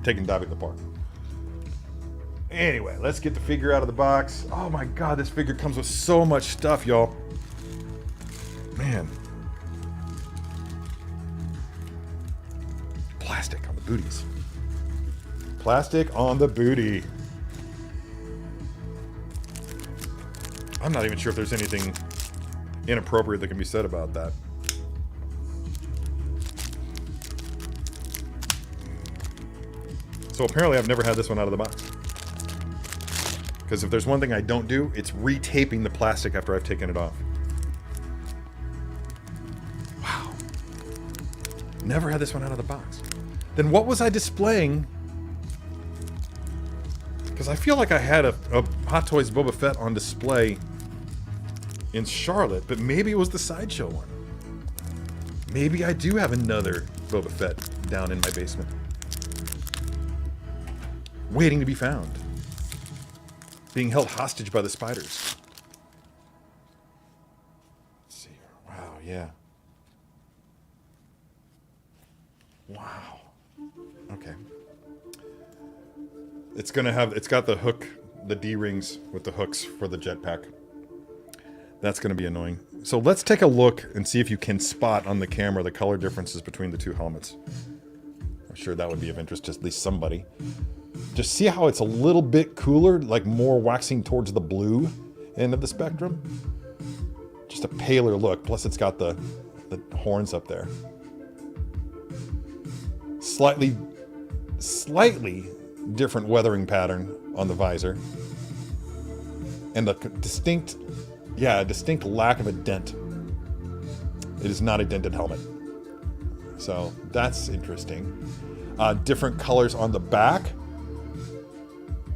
Speaker 1: Taking Dobby to the park. Anyway, let's get the figure out of the box. Oh my god, this figure comes with so much stuff, y'all. Man. Plastic on the booties. Plastic on the booty. I'm not even sure if there's anything inappropriate that can be said about that. So apparently I've never had this one out of the box. Because if there's one thing I don't do, it's retaping the plastic after I've taken it off. Wow. Never had this one out of the box. Then what was I displaying? Because I feel like I had a Hot Toys Boba Fett on display in Charlotte, but maybe it was the Sideshow one. Maybe I do have another Boba Fett down in my basement. Waiting to be found. Being held hostage by the spiders. Let's see. Wow, yeah. Wow. Okay. It's got the hook, the D-rings with the hooks for the jetpack. That's gonna be annoying. So let's take a look and see if you can spot on the camera the color differences between the two helmets. I'm sure that would be of interest to at least somebody. Just see how it's a little bit cooler, like more waxing towards the blue end of the spectrum. Just a paler look, plus it's got the horns up there. Slightly different weathering pattern on the visor. And the distinct lack of a dent. It is not a dented helmet. So that's interesting. Different colors on the back.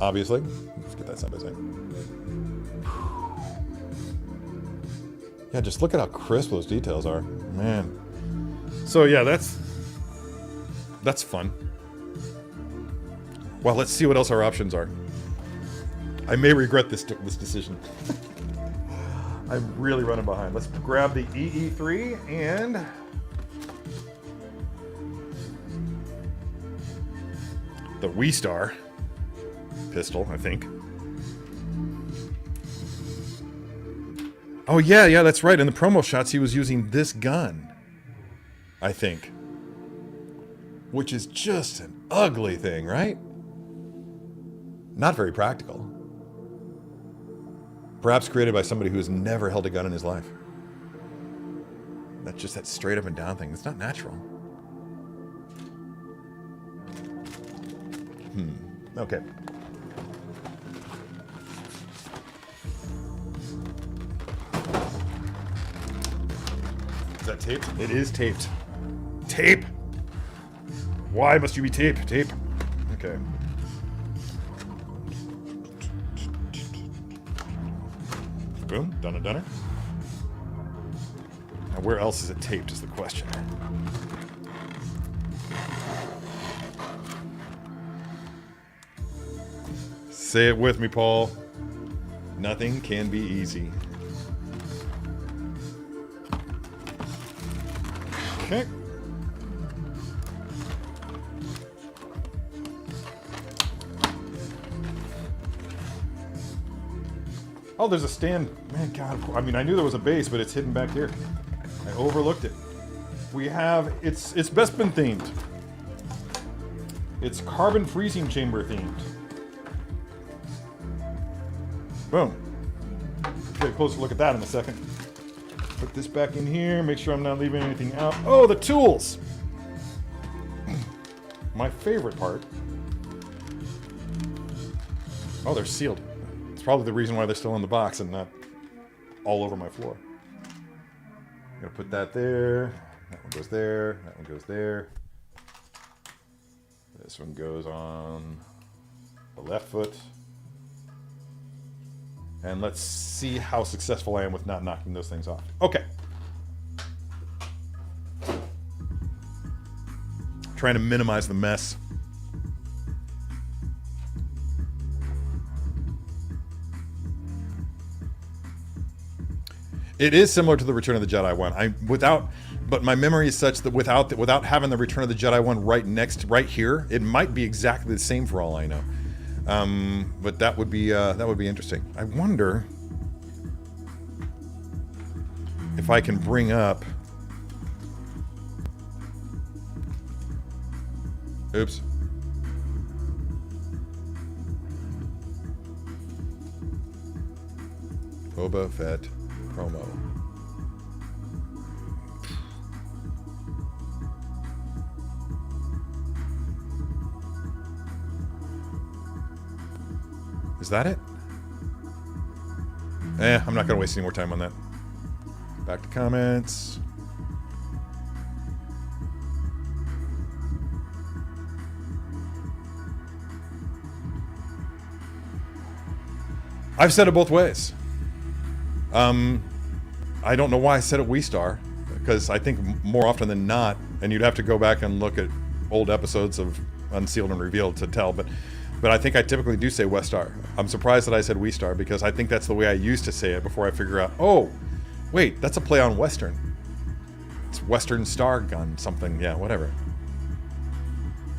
Speaker 1: Obviously. Let's get that side by side. Yeah, just look at how crisp those details are. Man. So yeah, that's fun. Well, let's see what else our options are. I may regret this decision. I'm really running behind. Let's grab the EE3 and the WeStar pistol, I think. Oh yeah, that's right. In the promo shots, he was using this gun, I think. Which is just an ugly thing, right? Not very practical. Perhaps created by somebody who has never held a gun in his life. That's just that straight up and down thing. It's not natural. Okay. Is that taped? It is taped. Tape! Why must you be taped? Tape. Okay. Boom. Done. Now where else is it taped is the question. Say it with me, Paul. Nothing can be easy. Okay. Oh, there's a stand. Man, God. I mean, I knew there was a base, but it's hidden back here. I overlooked it. We have... It's Bespin themed. It's carbon freezing chamber themed. Boom. Get a closer look at that in a second. Put this back in here. Make sure I'm not leaving anything out. Oh, the tools! My favorite part. Oh, they're sealed. It's probably the reason why they're still in the box and not all over my floor. I'm gonna put that there. That one goes there. That one goes there. This one goes on the left foot. And let's see how successful I am with not knocking those things off. Okay. Trying to minimize the mess. It is similar to the Return of the Jedi one. But my memory is such that without having the Return of the Jedi one right here, it might be exactly the same for all I know. But that would be interesting. I wonder if I can bring up. Oops. Boba Fett promo. Is that it? I'm not gonna waste any more time on that. Back to comments. I've said it both ways. I don't know why I said it WeStar, because I think more often than not, and you'd have to go back and look at old episodes of Unsealed and Revealed to tell, but I think I typically do say Westar. I'm surprised that I said WeStar, because I think that's the way I used to say it before I figure out, oh, wait, that's a play on Western. It's Western Star Gun something, yeah, whatever.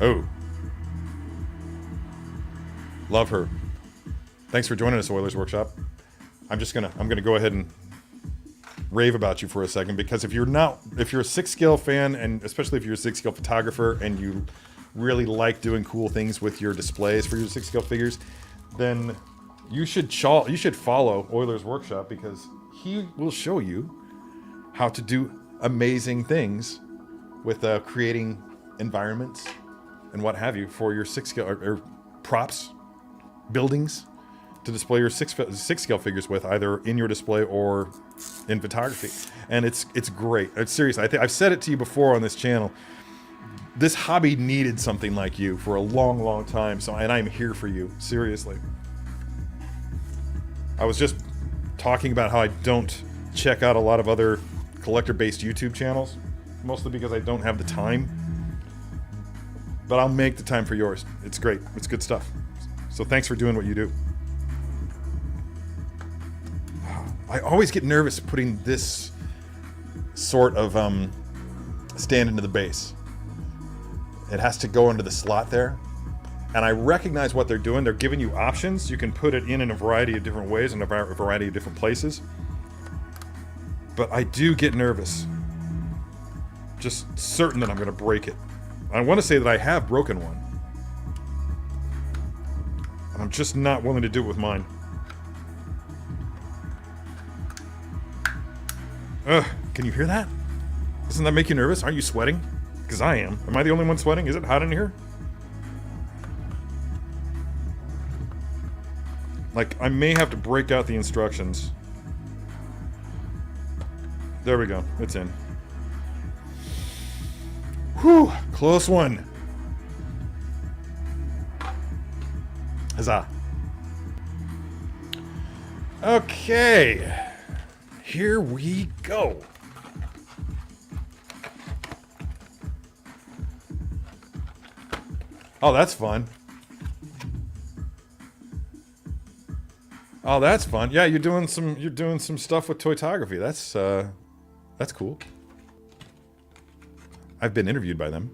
Speaker 1: Oh. Love her. Thanks for joining us, Oilers Workshop. I'm gonna go ahead and rave about you for a second, because if you're a Six Scale fan, and especially if you're a Six Scale photographer and you really like doing cool things with your displays for your Six Scale figures, then you should follow Oilers Workshop, because he will show you how to do amazing things with creating environments and what have you for your Six Scale or props, buildings, to display your six scale figures with, either in your display or in photography. And it's great. It's seriously, I've said it to you before on this channel. This hobby needed something like you for a long, long time. And I'm here for you, seriously. I was just talking about how I don't check out a lot of other collector-based YouTube channels, mostly because I don't have the time. But I'll make the time for yours. It's great. It's good stuff. So thanks for doing what you do. I always get nervous putting this sort of stand into the base. It has to go into the slot there. And I recognize what they're doing. They're giving you options. You can put it in a variety of different ways in a variety of different places. But I do get nervous. Just certain that I'm going to break it. I want to say that I have broken one. And I'm just not willing to do it with mine. Ugh, can you hear that? Doesn't that make you nervous? Aren't you sweating? Because I am. Am I the only one sweating? Is it hot in here? Like, I may have to break out the instructions. There we go. It's in. Whew, close one. Huzzah. Okay. Here we go. Oh, that's fun. Oh, that's fun. Yeah, you're doing some stuff with toytography. That's cool. I've been interviewed by them.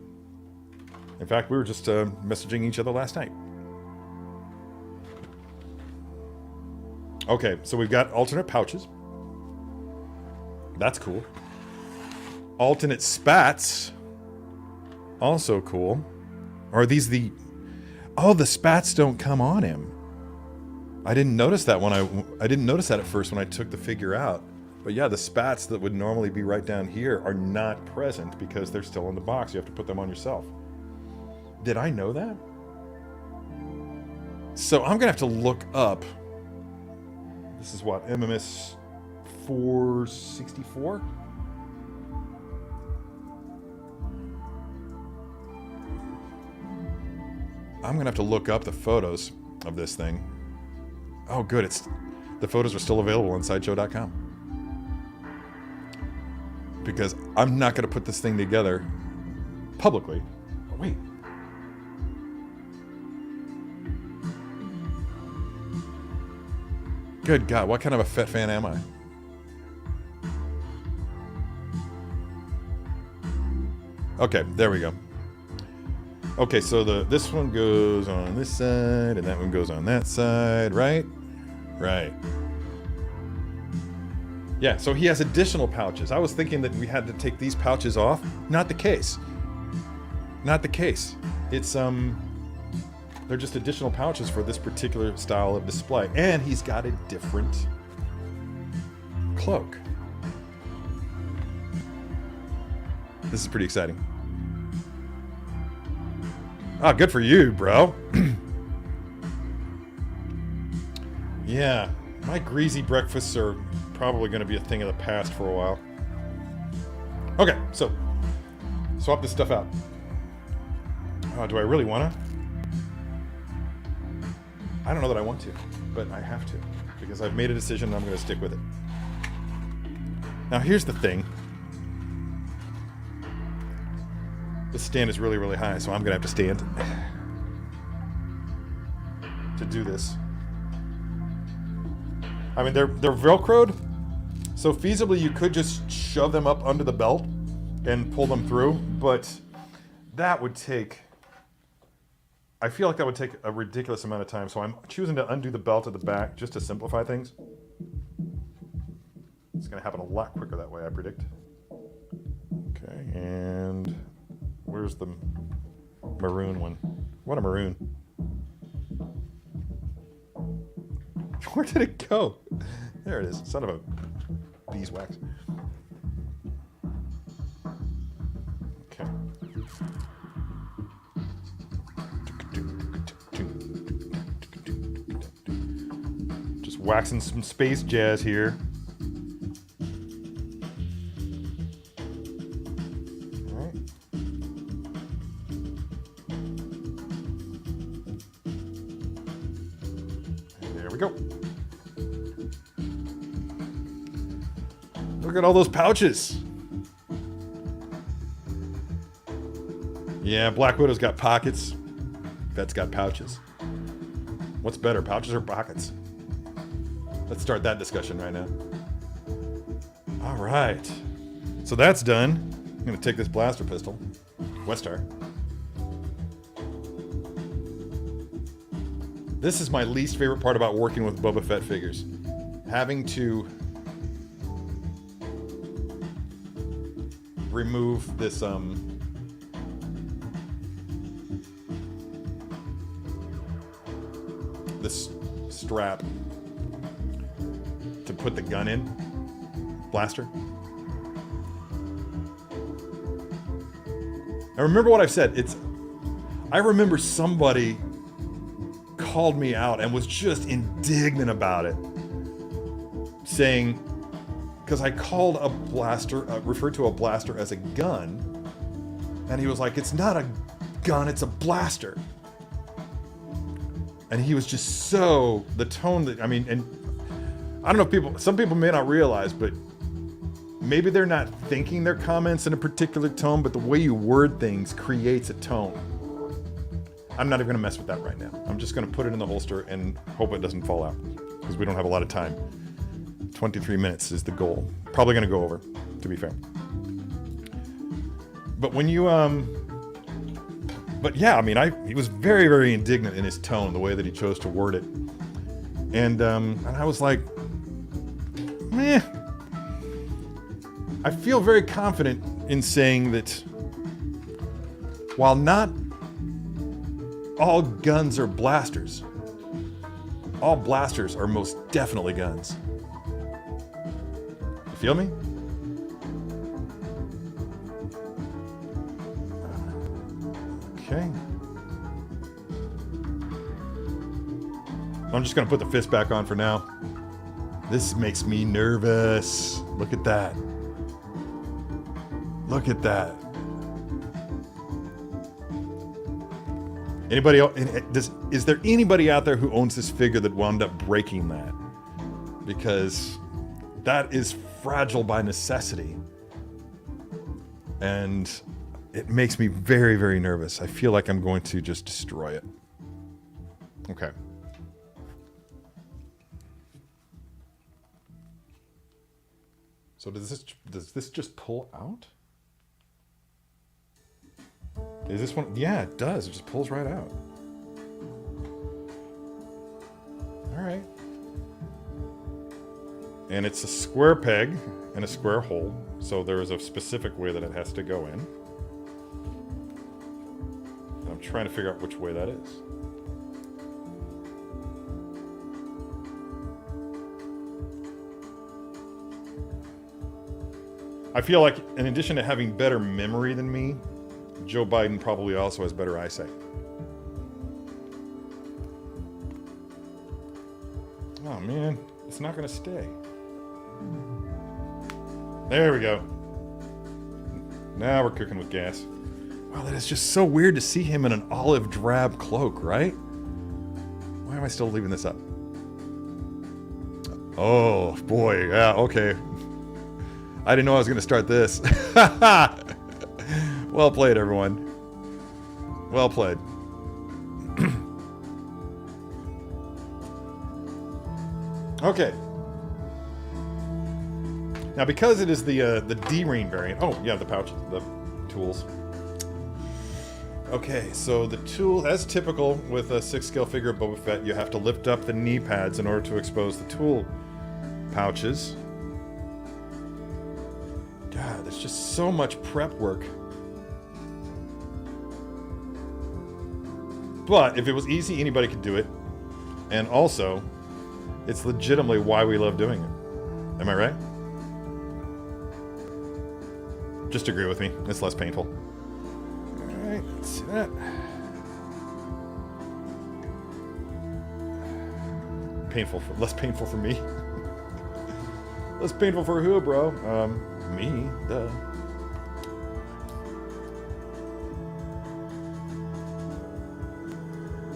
Speaker 1: In fact, we were just messaging each other last night. Okay, so we've got alternate pouches. That's cool. Alternate spats. Also cool. Are these the... Oh, the spats don't come on him. I didn't notice that when I didn't notice that at first when I took the figure out. But yeah, the spats that would normally be right down here are not present because they're still in the box. You have to put them on yourself. Did I know that? So I'm gonna have to look up. This is what, MMS 464? I'm gonna have to look up the photos of this thing. Oh good, the photos are still available on sideshow.com. Because I'm not gonna put this thing together publicly. Oh, wait. Good God, what kind of a Fett fan am I? Okay, there we go. Okay, so this one goes on this side, and that one goes on that side, right? Right. Yeah, so he has additional pouches. I was thinking that we had to take these pouches off. Not the case. Not the case. It's, they're just additional pouches for this particular style of display. And he's got a different cloak. This is pretty exciting. Ah, good for you, bro. Yeah, my greasy breakfasts are probably going to be a thing of the past for a while. Okay, so swap this stuff out. Do I really want to? I don't know that I want to, but I have to because I've made a decision and I'm going to stick with it. Now here's the thing. This stand is really, really high, so I'm going to have to stand to do this. I mean, they're Velcroed, so feasibly you could just shove them up under the belt and pull them through, but that would take... I feel like that would take a ridiculous amount of time, so I'm choosing to undo the belt at the back just to simplify things. It's going to happen a lot quicker that way, I predict. Okay, and where's the maroon one? What a maroon. Where did it go? There it is. Son of a beeswax. Okay. waxing some space jazz here. All right. And there we go. Look at all those pouches. Yeah, Black Widow's got pockets. Fett's got pouches. What's better, pouches or pockets? Let's start that discussion right now. All right. So that's done. I'm going to take this blaster pistol. Westar. This is my least favorite part about working with Boba Fett figures. Having to remove this, this strap to put the gun in. Blaster. I remember what I've said. I remember somebody called me out and was just indignant about it. Saying, because I called a blaster, referred to a blaster as a gun, and he was like, it's not a gun, it's a blaster. And he was just so, the tone that, I mean, and I don't know, some people may not realize, but maybe they're not thinking their comments in a particular tone, but the way you word things creates a tone. I'm not even gonna mess with that right now. I'm just gonna put it in the holster and hope it doesn't fall out, because we don't have a lot of time. 23 minutes is the goal. Probably gonna go over, to be fair. But when you, but yeah, I mean, he was very, very indignant in his tone, the way that he chose to word it. And I was like, meh. I feel very confident in saying that while not all guns are blasters, all blasters are most definitely guns. You feel me? Okay. I'm just gonna put the fist back on for now. This makes me nervous. Look at that. Look at that. Anybody else? Is there anybody out there who owns this figure that wound up breaking that? Because that is fragile by necessity. And it makes me very, very nervous. I feel like I'm going to just destroy it. Okay. So does this just pull out? Is this one? Yeah, it does. It just pulls right out. All right. And it's a square peg and a square hole. So there is a specific way that it has to go in. And I'm trying to figure out which way that is. I feel like in addition to having better memory than me, Joe Biden probably also has better eyesight. Oh man, it's not gonna stay. There we go. Now we're cooking with gas. Wow, that is just so weird to see him in an olive drab cloak, right? Why am I still leaving this up? Oh boy, yeah, okay. I didn't know I was gonna start this. Well played, everyone. Well played. Okay. Now, because it is the D-Ring variant. Oh, yeah, the pouches, the tools. Okay, so the tool, as typical with a 6-scale figure of Boba Fett, you have to lift up the knee pads in order to expose the tool pouches. God, there's just so much prep work. But if it was easy, anybody could do it. And also, it's legitimately why we love doing it. Am I right? Just agree with me. It's less painful. Alright, let's see that. less painful for me. Less painful for who, bro? Me, duh.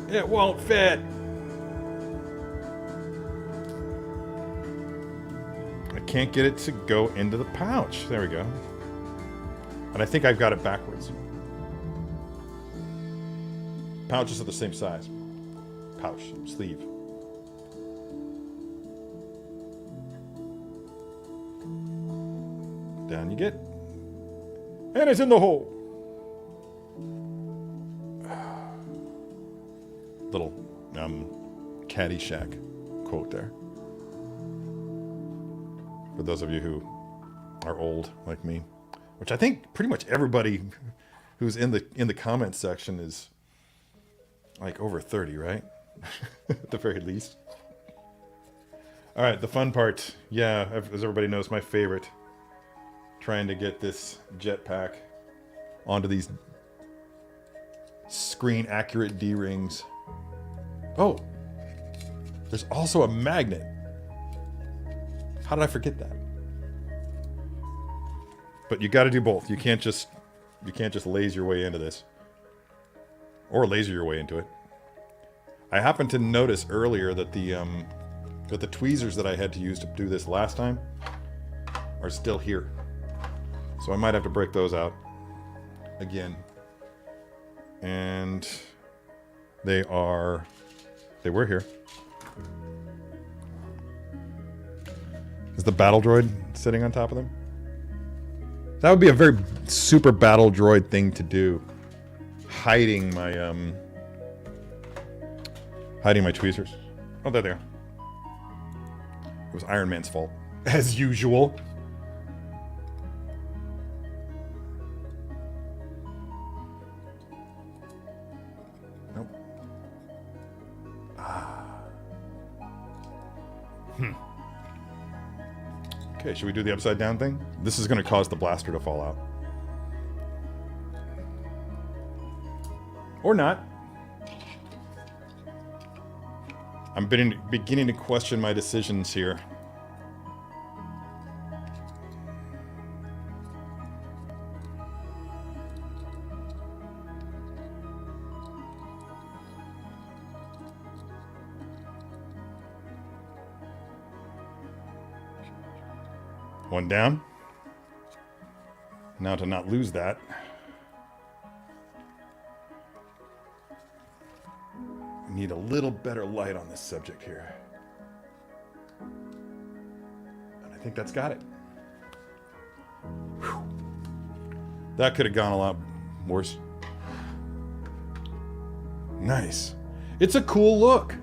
Speaker 1: It won't fit. I can't get it to go into the pouch. There we go. And I think I've got it backwards. Pouches are the same size. Pouch, sleeve. Down you get. And it's in the hole. Little Caddyshack quote there. For those of you who are old like me, which I think pretty much everybody who's in the comments section is like over 30, right? At the very least. All right, the fun part. Yeah, as everybody knows, my favorite. Trying to get this jetpack onto these screen accurate D-rings. Oh, there's also a magnet. How did I forget that? But you got to do both. You can't just laze your way into this, or laser your way into it. I happened to notice earlier that the tweezers that I had to use to do this last time are still here, so I might have to break those out again. And they were here. Is the battle droid sitting on top of them? That would be a very super battle droid thing to do. Hiding my tweezers. Oh, there they are. It was Iron Man's fault, as usual. Nope. Okay, should we do the upside down thing? This is going to cause the blaster to fall out. Or not. I'm beginning to question my decisions here. One down. Now to not lose that. I need a little better light on this subject here. And I think that's got it. Whew. That could have gone a lot worse. Nice. It's a cool look.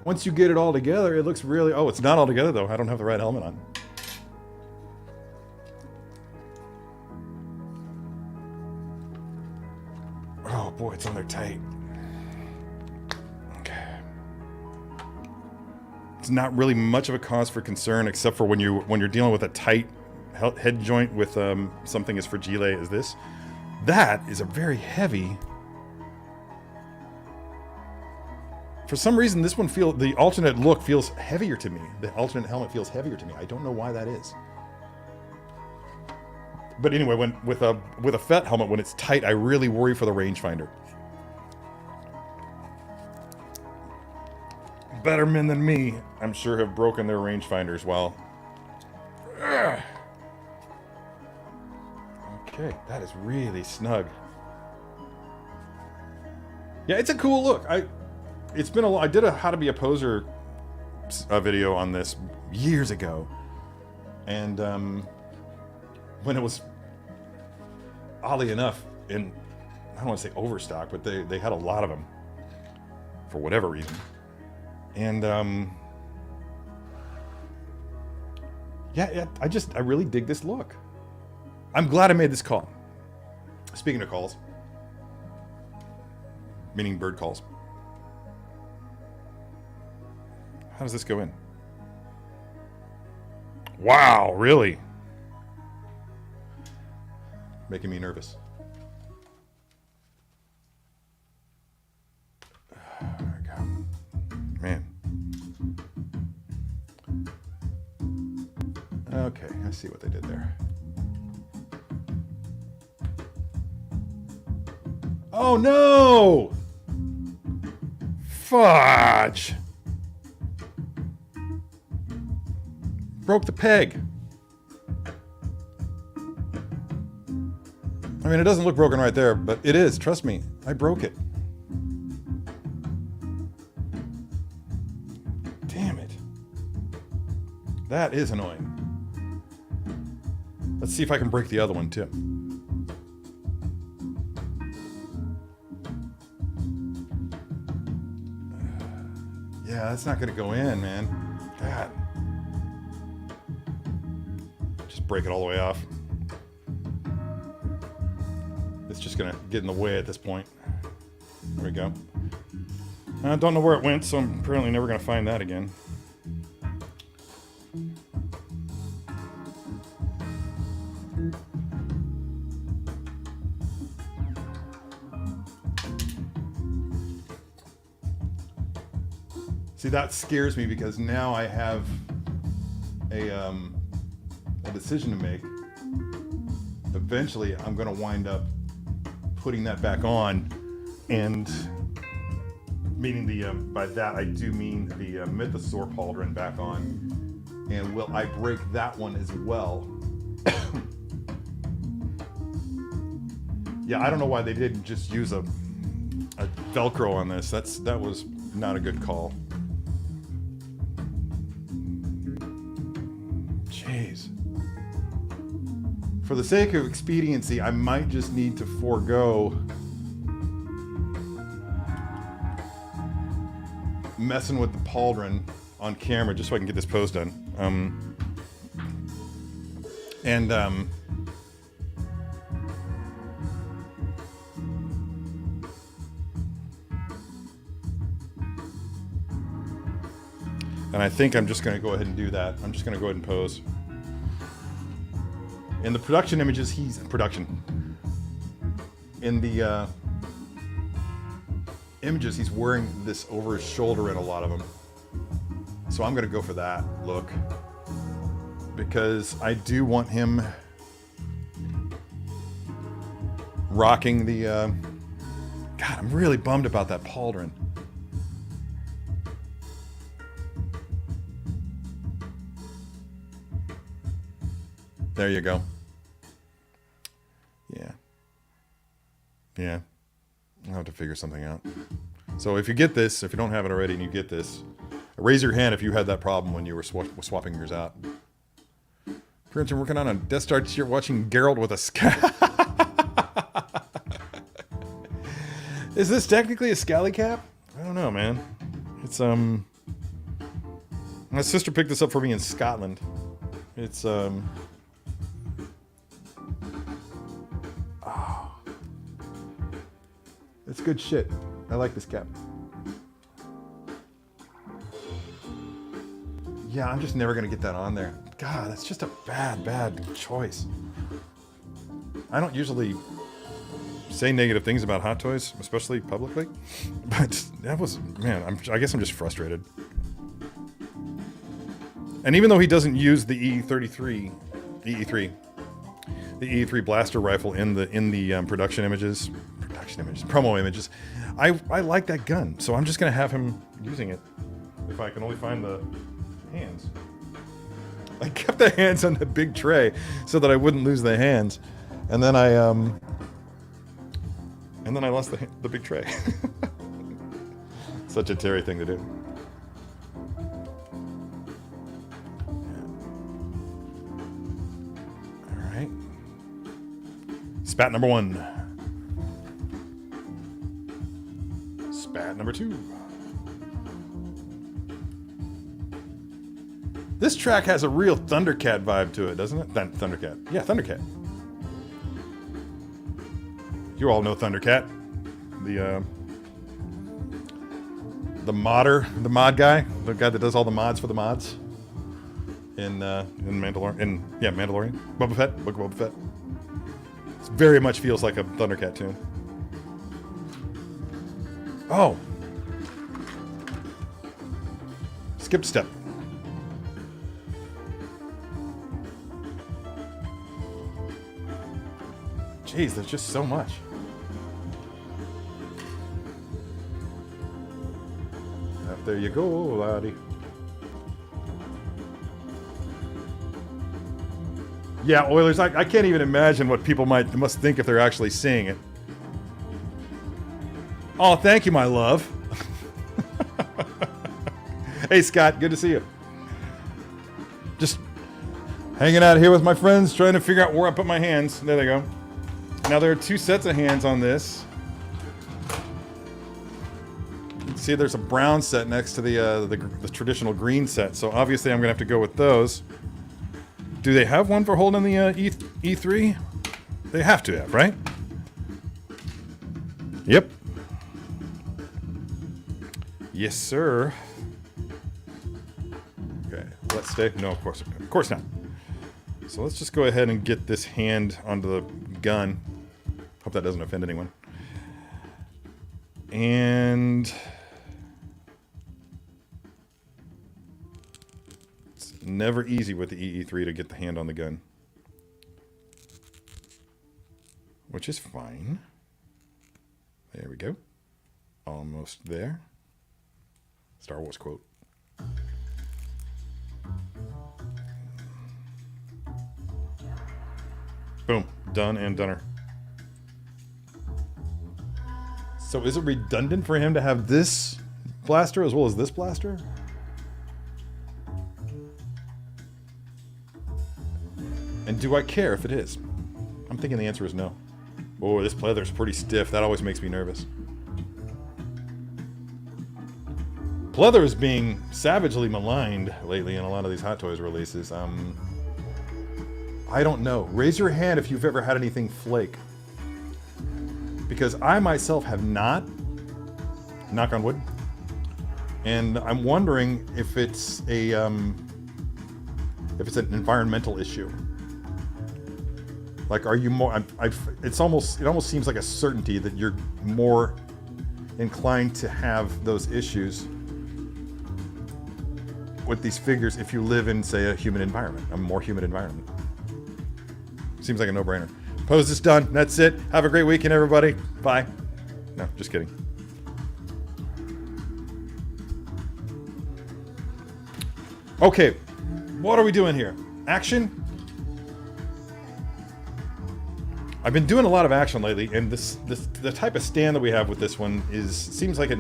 Speaker 1: Once you get it all together, it looks really... Oh, it's not all together though. I don't have the right helmet on. Oh boy, it's on there tight. Okay. It's not really much of a cause for concern, except for when you're dealing with a tight head joint with something as fragile as this. That is a very heavy. For some reason, this one the alternate look feels heavier to me. The alternate helmet feels heavier to me. I don't know why that is. But anyway, with a Fett helmet, when it's tight, I really worry for the rangefinder. Better men than me, I'm sure, have broken their rangefinders while... Ugh. Okay, that is really snug. Yeah, it's a cool look. It's been I did a How to Be a Poser video on this years ago. And when it was, oddly enough, I don't want to say overstock, but they had a lot of them for whatever reason. And yeah, I really dig this look. I'm glad I made this call. Speaking of calls, meaning bird calls. How does this go in? Wow, really? Making me nervous. There we go. Man. Okay, I see what they did there. Oh no! Fudge! Broke the peg. I mean, it doesn't look broken right there, but it is. Trust me, I broke it. Damn it. That is annoying. Let's see if I can break the other one, too. Yeah, that's not going to go in, man. God. Just break it all the way off. It's just going to get in the way at this point. There we go. I don't know where it went, so I'm apparently never going to find that again. See, that scares me because now I have a decision to make. Eventually, I'm going to wind up putting that back on, and meaning the by that I do mean the Mythosaur pauldron back on, and will I break that one as well? Yeah, I don't know why they didn't just use a Velcro on this. That was not a good call. Jeez. For the sake of expediency, I might just need to forego messing with the pauldron on camera just so I can get this pose done. And I think I'm just going to go ahead and do that. I'm just going to go ahead and pose. In the production images, he's in production. In the images, he's wearing this over his shoulder in a lot of them. So I'm going to go for that look. Because I do want him rocking the... God, I'm really bummed about that pauldron. There you go. Yeah. I'll have to figure something out. So if you get this, if you don't have it already and you get this, raise your hand if you had that problem when you were swapping yours out. Prince, I'm working on a Death Star t-shirt watching Geralt with a scowl. Is this technically a scally cap? I don't know, man. It's, my sister picked this up for me in Scotland. It's, it's good shit. I like this cap. Yeah, I'm just never gonna get that on there. God, that's just a bad choice. I don't usually say negative things about Hot Toys, especially publicly, but that was, man, I guess I'm just frustrated. And even though he doesn't use the E3 blaster rifle in the promo images, I like that gun, so I'm just gonna have him using it if I can only find the hands. I kept the hands on the big tray so that I wouldn't lose the hands, and then I lost the big tray. Such a Terry thing to do. All right. Spat number 1. Spat number 2. This track has a real Thundercat vibe to it, doesn't it? Thundercat. Yeah, Thundercat. You all know Thundercat. The mod guy, the guy that does all the mods for the mods in Mandalorian. Mandalorian. Boba Fett, Book of Boba Fett. It very much feels like a Thundercat tune. Oh. Skipped a step. Jeez, there's just so much. There you go, laddie. Yeah, Oilers, I can't even imagine what people must think if they're actually seeing it. Oh, thank you, my love. Hey, Scott, good to see you. Just hanging out here with my friends, trying to figure out where I put my hands. There they go. Now, there are 2 sets of hands on this. You can see there's a brown set next to the traditional green set, so obviously I'm going to have to go with those. Do they have one for holding the E3? They have to have, right? Yep. Yes, sir. Okay, let's stay. No, of course not. So let's just go ahead and get this hand onto the gun. Hope that doesn't offend anyone. And it's never easy with the EE3 to get the hand on the gun, which is fine. There we go. Almost there. Star Wars quote. Boom. Done and doner. So is it redundant for him to have this blaster as well as this blaster? And do I care if it is? I'm thinking the answer is no. Oh, this pleather's pretty stiff. That always makes me nervous. Pleather is being savagely maligned lately in a lot of these Hot Toys releases. I don't know. Raise your hand if you've ever had anything flake. Because I myself have not. Knock on wood. And I'm wondering if it's an environmental issue. Like, are you more? It almost seems like a certainty that you're more inclined to have those issues with these figures if you live in, say, a humid environment, a more humid environment. Seems like a no-brainer. Pose is done. That's it. Have a great weekend, everybody. Bye. No, just kidding. Okay, what are we doing here? Action? I've been doing a lot of action lately, and the type of stand that we have with this one seems like it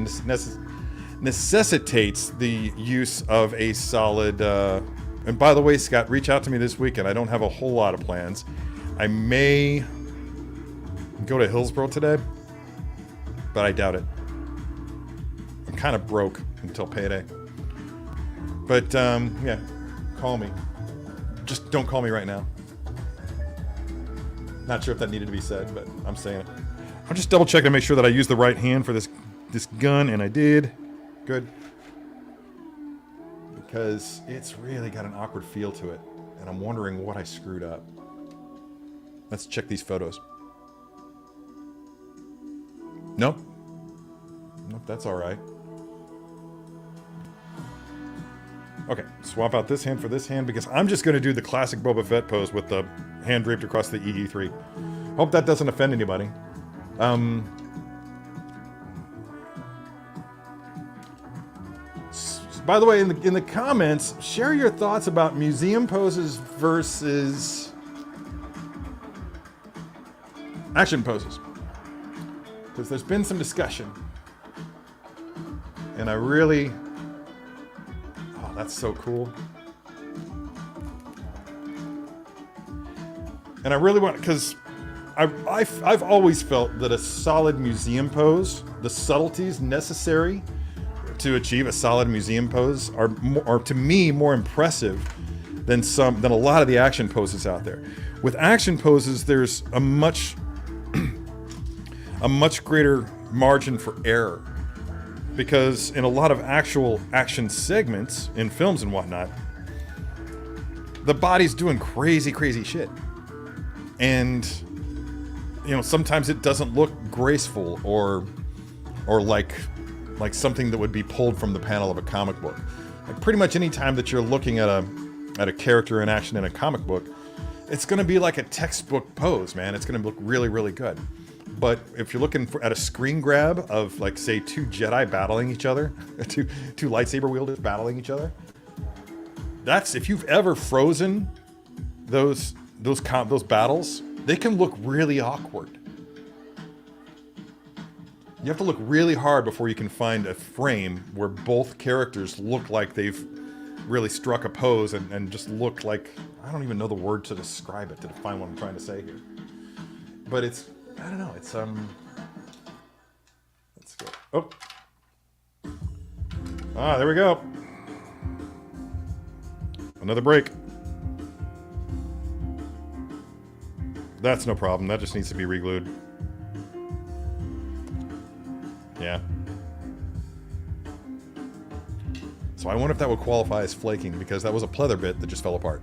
Speaker 1: necessitates the use of a solid. And by the way, Scott, reach out to me this weekend. I don't have a whole lot of plans. I may go to Hillsborough today, but I doubt it. I'm kind of broke until payday. But yeah, call me. Just don't call me right now. Not sure if that needed to be said, but I'm saying it. I'll just double check to make sure that I used the right hand for this gun, and I did. Good. Because it's really got an awkward feel to it, and I'm wondering what I screwed up. Let's check these photos. Nope. Nope, that's all right. Okay, swap out this hand for this hand because I'm just going to do the classic Boba Fett pose with the hand draped across the EE3. Hope that doesn't offend anybody. By the way, in the comments, share your thoughts about museum poses versus action poses. Because there's been some discussion. And I really... Oh, that's so cool. And I really want... Because I've always felt that a solid museum pose, the subtleties necessary to achieve a solid museum pose are to me more impressive than a lot of the action poses out there. With action poses, there's a much greater margin for error because in a lot of actual action segments in films and whatnot, the body's doing crazy shit, and sometimes it doesn't look graceful or like something that would be pulled from the panel of a comic book. Like pretty much any time that you're looking at a character in action in a comic book, it's going to be like a textbook pose, man. It's going to look really, really good. But if you're looking at a screen grab of, like, say, two Jedi battling each other, two lightsaber wielders battling each other, that's, if you've ever frozen those battles, they can look really awkward. You have to look really hard before you can find a frame where both characters look like they've really struck a pose and just look like, I don't even know the word to describe it, to define what I'm trying to say here. But it's, I don't know, it's, let's go. Oh. Ah, there we go. Another break. That's no problem. That just needs to be re-glued. Yeah. So I wonder if that would qualify as flaking, because that was a pleather bit that just fell apart.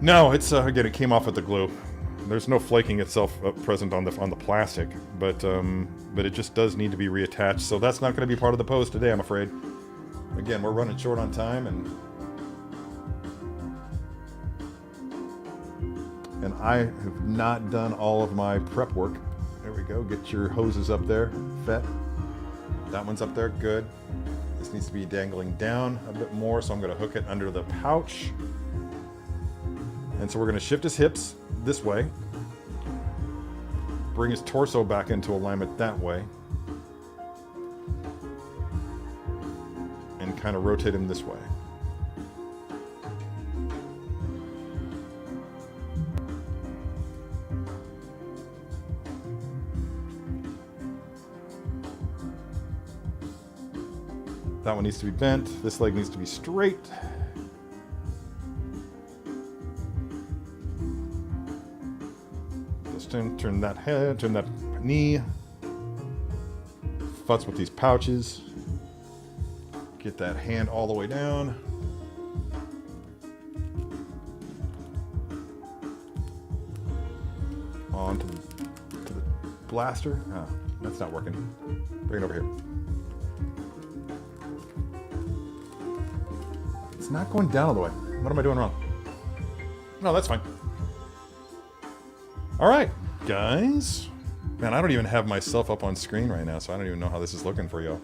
Speaker 1: No, it's again, it came off with the glue. There's no flaking itself present on the plastic, but it just does need to be reattached. So that's not going to be part of the pose today, I'm afraid. Again, we're running short on time, and I have not done all of my prep work. There we go. Get your hoses up there, Fett. That one's up there. Good. This needs to be dangling down a bit more, so I'm going to hook it under the pouch. And so we're going to shift his hips this way. Bring his torso back into alignment that way. And kind of rotate him this way. That one needs to be bent. This leg needs to be straight. Just turn that head, turn that knee. Futz with these pouches. Get that hand all the way down. On to the blaster. Ah, that's not working. Bring it over here. It's not going down all the way. What am I doing wrong? No, that's fine. All right, guys. Man, I don't even have myself up on screen right now, so I don't even know how this is looking for you.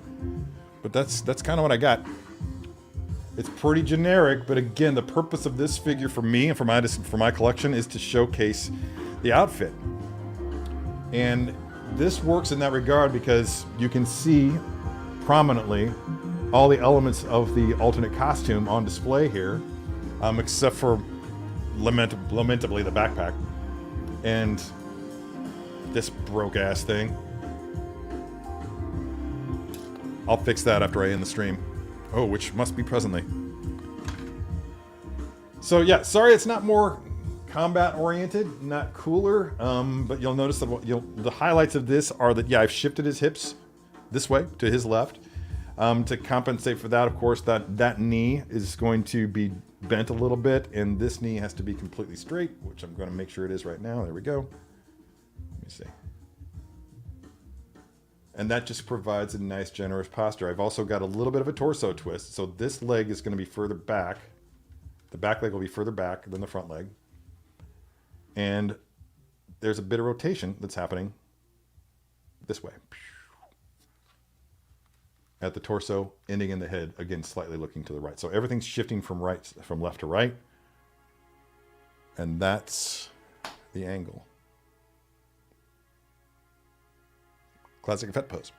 Speaker 1: But that's kind of what I got. It's pretty generic, but again, the purpose of this figure for me and for my collection is to showcase the outfit. And this works in that regard because you can see prominently all the elements of the alternate costume on display here, except for lamentably the backpack and this broke-ass thing. I'll fix that after I end the stream. Oh, which must be presently. So yeah, sorry it's not more combat-oriented, not cooler, but you'll notice that the highlights of this are that, yeah, I've shifted his hips this way to his left. To compensate for that, of course, that knee is going to be bent a little bit, and this knee has to be completely straight, which I'm going to make sure it is right now. There we go. Let me see. And that just provides a nice, generous posture. I've also got a little bit of a torso twist, so this leg is going to be further back. The back leg will be further back than the front leg. And there's a bit of rotation that's happening this way. At the torso, ending in the head, again, slightly looking to the right. So everything's shifting from left to right. And that's the angle. Classic Fett pose.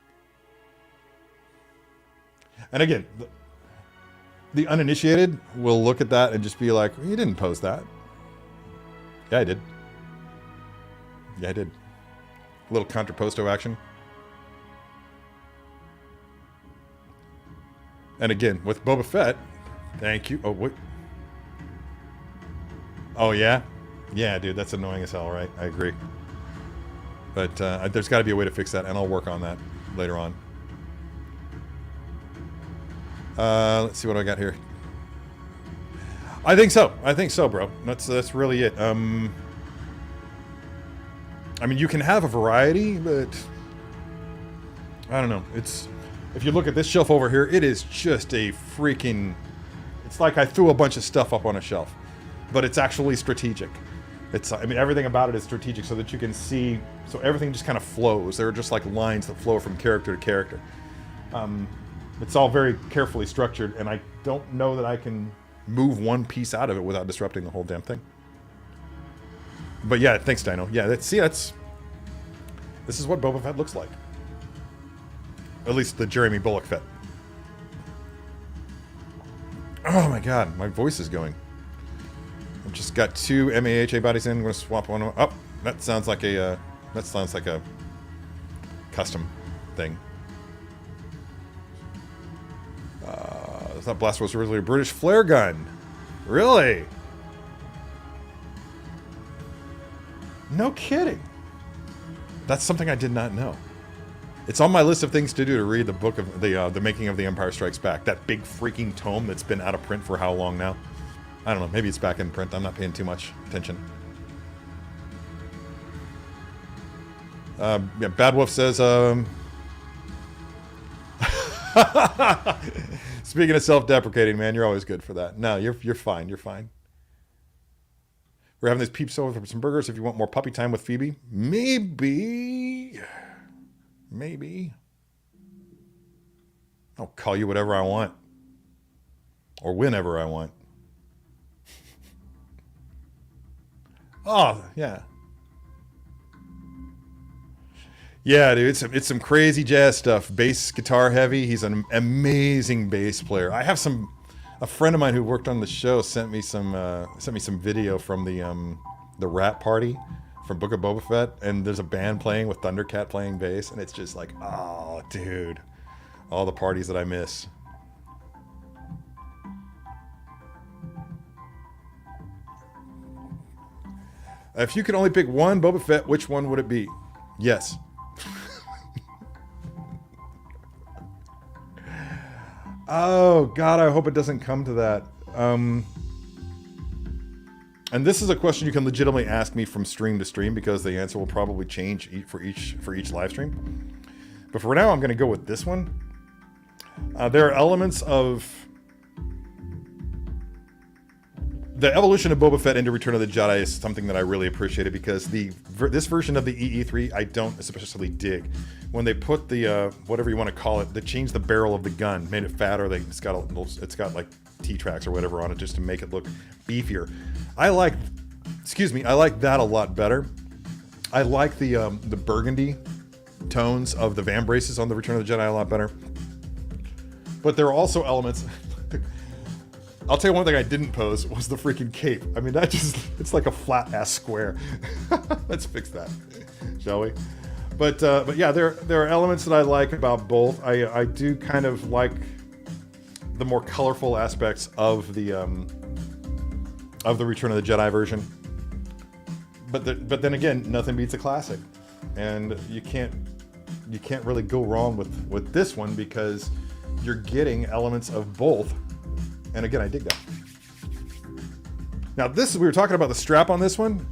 Speaker 1: And again, the uninitiated will look at that and just be like, you didn't pose that. Yeah, I did. Yeah, I did. A little contrapposto action. And again, with Boba Fett, thank you. Oh, wait. Oh, yeah? Yeah, dude, that's annoying as hell, right? I agree. But there's got to be a way to fix that, and I'll work on that later on. Let's see what I got here. I think so. I think so, bro. That's really it. I mean, you can have a variety, but I don't know. If you look at this shelf over here, it is just a freaking... It's like I threw a bunch of stuff up on a shelf. but it's actually strategic. I mean, everything about it is strategic so that you can see, so everything just kind of flows. There are just like lines that flow from character to character. It's all very carefully structured, and I don't know that I can move one piece out of it without disrupting the whole damn thing. But yeah, thanks, Dino. Yeah, this is what Boba Fett looks like. At least the Jeremy Bullock Fett. Oh my god, my voice is going. I've just got 2 MAHA bodies in. I'm going to swap one. Oh, that sounds like a custom thing. I thought Blaster was originally a British flare gun. Really? No kidding. That's something I did not know. It's on my list of things to do to read the book of the Making of the Empire Strikes Back. That big freaking tome that's been out of print for how long now? I don't know. Maybe it's back in print. I'm not paying too much attention. Yeah, Bad Wolf says, speaking of self-deprecating, man, you're always good for that. No, you're fine. You're fine. We're having this peeps over for some burgers. If you want more puppy time with Phoebe, maybe. I'll call you whatever I want, or whenever I want. Oh yeah, yeah, dude. It's some crazy jazz stuff. Bass guitar heavy. He's an amazing bass player. I have a friend of mine who worked on the show sent me some video from the rap party from Book of Boba Fett, and there's a band playing with Thundercat playing bass, and it's just like, oh, dude, all the parties that I miss. If you could only pick one Boba Fett, which one would it be? Yes. Oh, God, I hope it doesn't come to that. And this is a question you can legitimately ask me from stream to stream, because the answer will probably change for each live stream. But for now, I'm going to go with this one. There are elements of the evolution of Boba Fett into Return of the Jedi is something that I really appreciated, because this version of the EE3 I don't especially dig. When they put the whatever you want to call it, they changed the barrel of the gun, made it fatter. It's got like T-tracks or whatever on it just to make it look beefier. I like that a lot better. I like the burgundy tones of the van braces on the Return of the Jedi a lot better. But there are also elements. I'll tell you one thing I didn't pose was the freaking cape. I mean, it's like a flat ass square. Let's fix that, shall we? But yeah, there are elements that I like about both. I do kind of like the more colorful aspects of the Return of the Jedi version. But then again, nothing beats a classic, and you can't really go wrong with this one, because you're getting elements of both. And again, I dig that. Now we were talking about the strap on this one.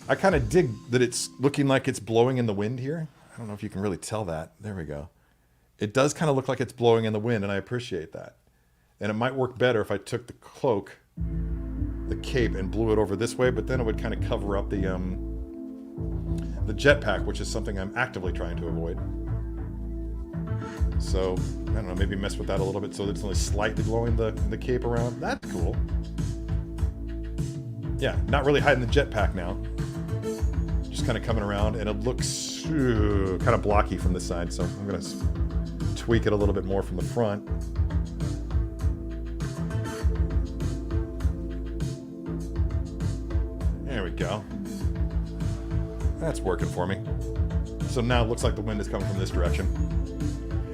Speaker 1: I kind of dig that it's looking like it's blowing in the wind here. I don't know if you can really tell that. There we go. It does kind of look like it's blowing in the wind, and I appreciate that. And it might work better if I took the cloak, the cape, and blew it over this way, but then it would kind of cover up the jetpack, which is something I'm actively trying to avoid. So, I don't know, maybe mess with that a little bit so that it's only slightly blowing the cape around. That's cool. Yeah, not really hiding the jetpack now. Just kind of coming around, and it looks kind of blocky from this side, so I'm going to tweak it a little bit more from the front. There we go. That's working for me. So now it looks like the wind is coming from this direction.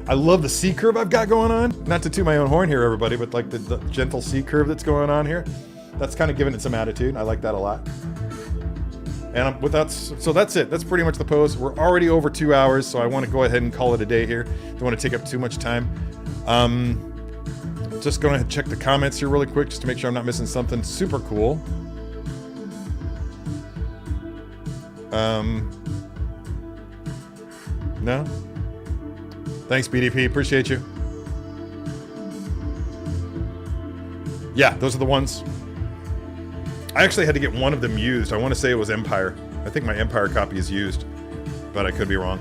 Speaker 1: I love the C curve I've got going on. Not to toot my own horn here, everybody, but like the gentle C curve that's going on here. That's kind of giving it some attitude. I like that a lot. And so that's it. That's pretty much the pose. We're already over 2 hours, so I want to go ahead and call it a day here. Don't want to take up too much time. Just going to check the comments here really quick just to make sure I'm not missing something super cool. No? Thanks, BDP. Appreciate you. Yeah, those are the ones. I actually had to get one of them used. I want to say it was Empire. I think my Empire copy is used, but I could be wrong.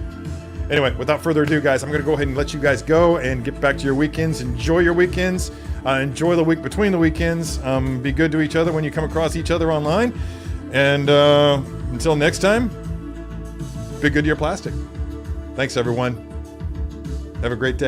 Speaker 1: Anyway, without further ado, guys, I'm going to go ahead and let you guys go and get back to your weekends. Enjoy your weekends. Enjoy the week between the weekends. Be good to each other when you come across each other online. And until next time, be good to your plastic. Thanks, everyone. Have a great day.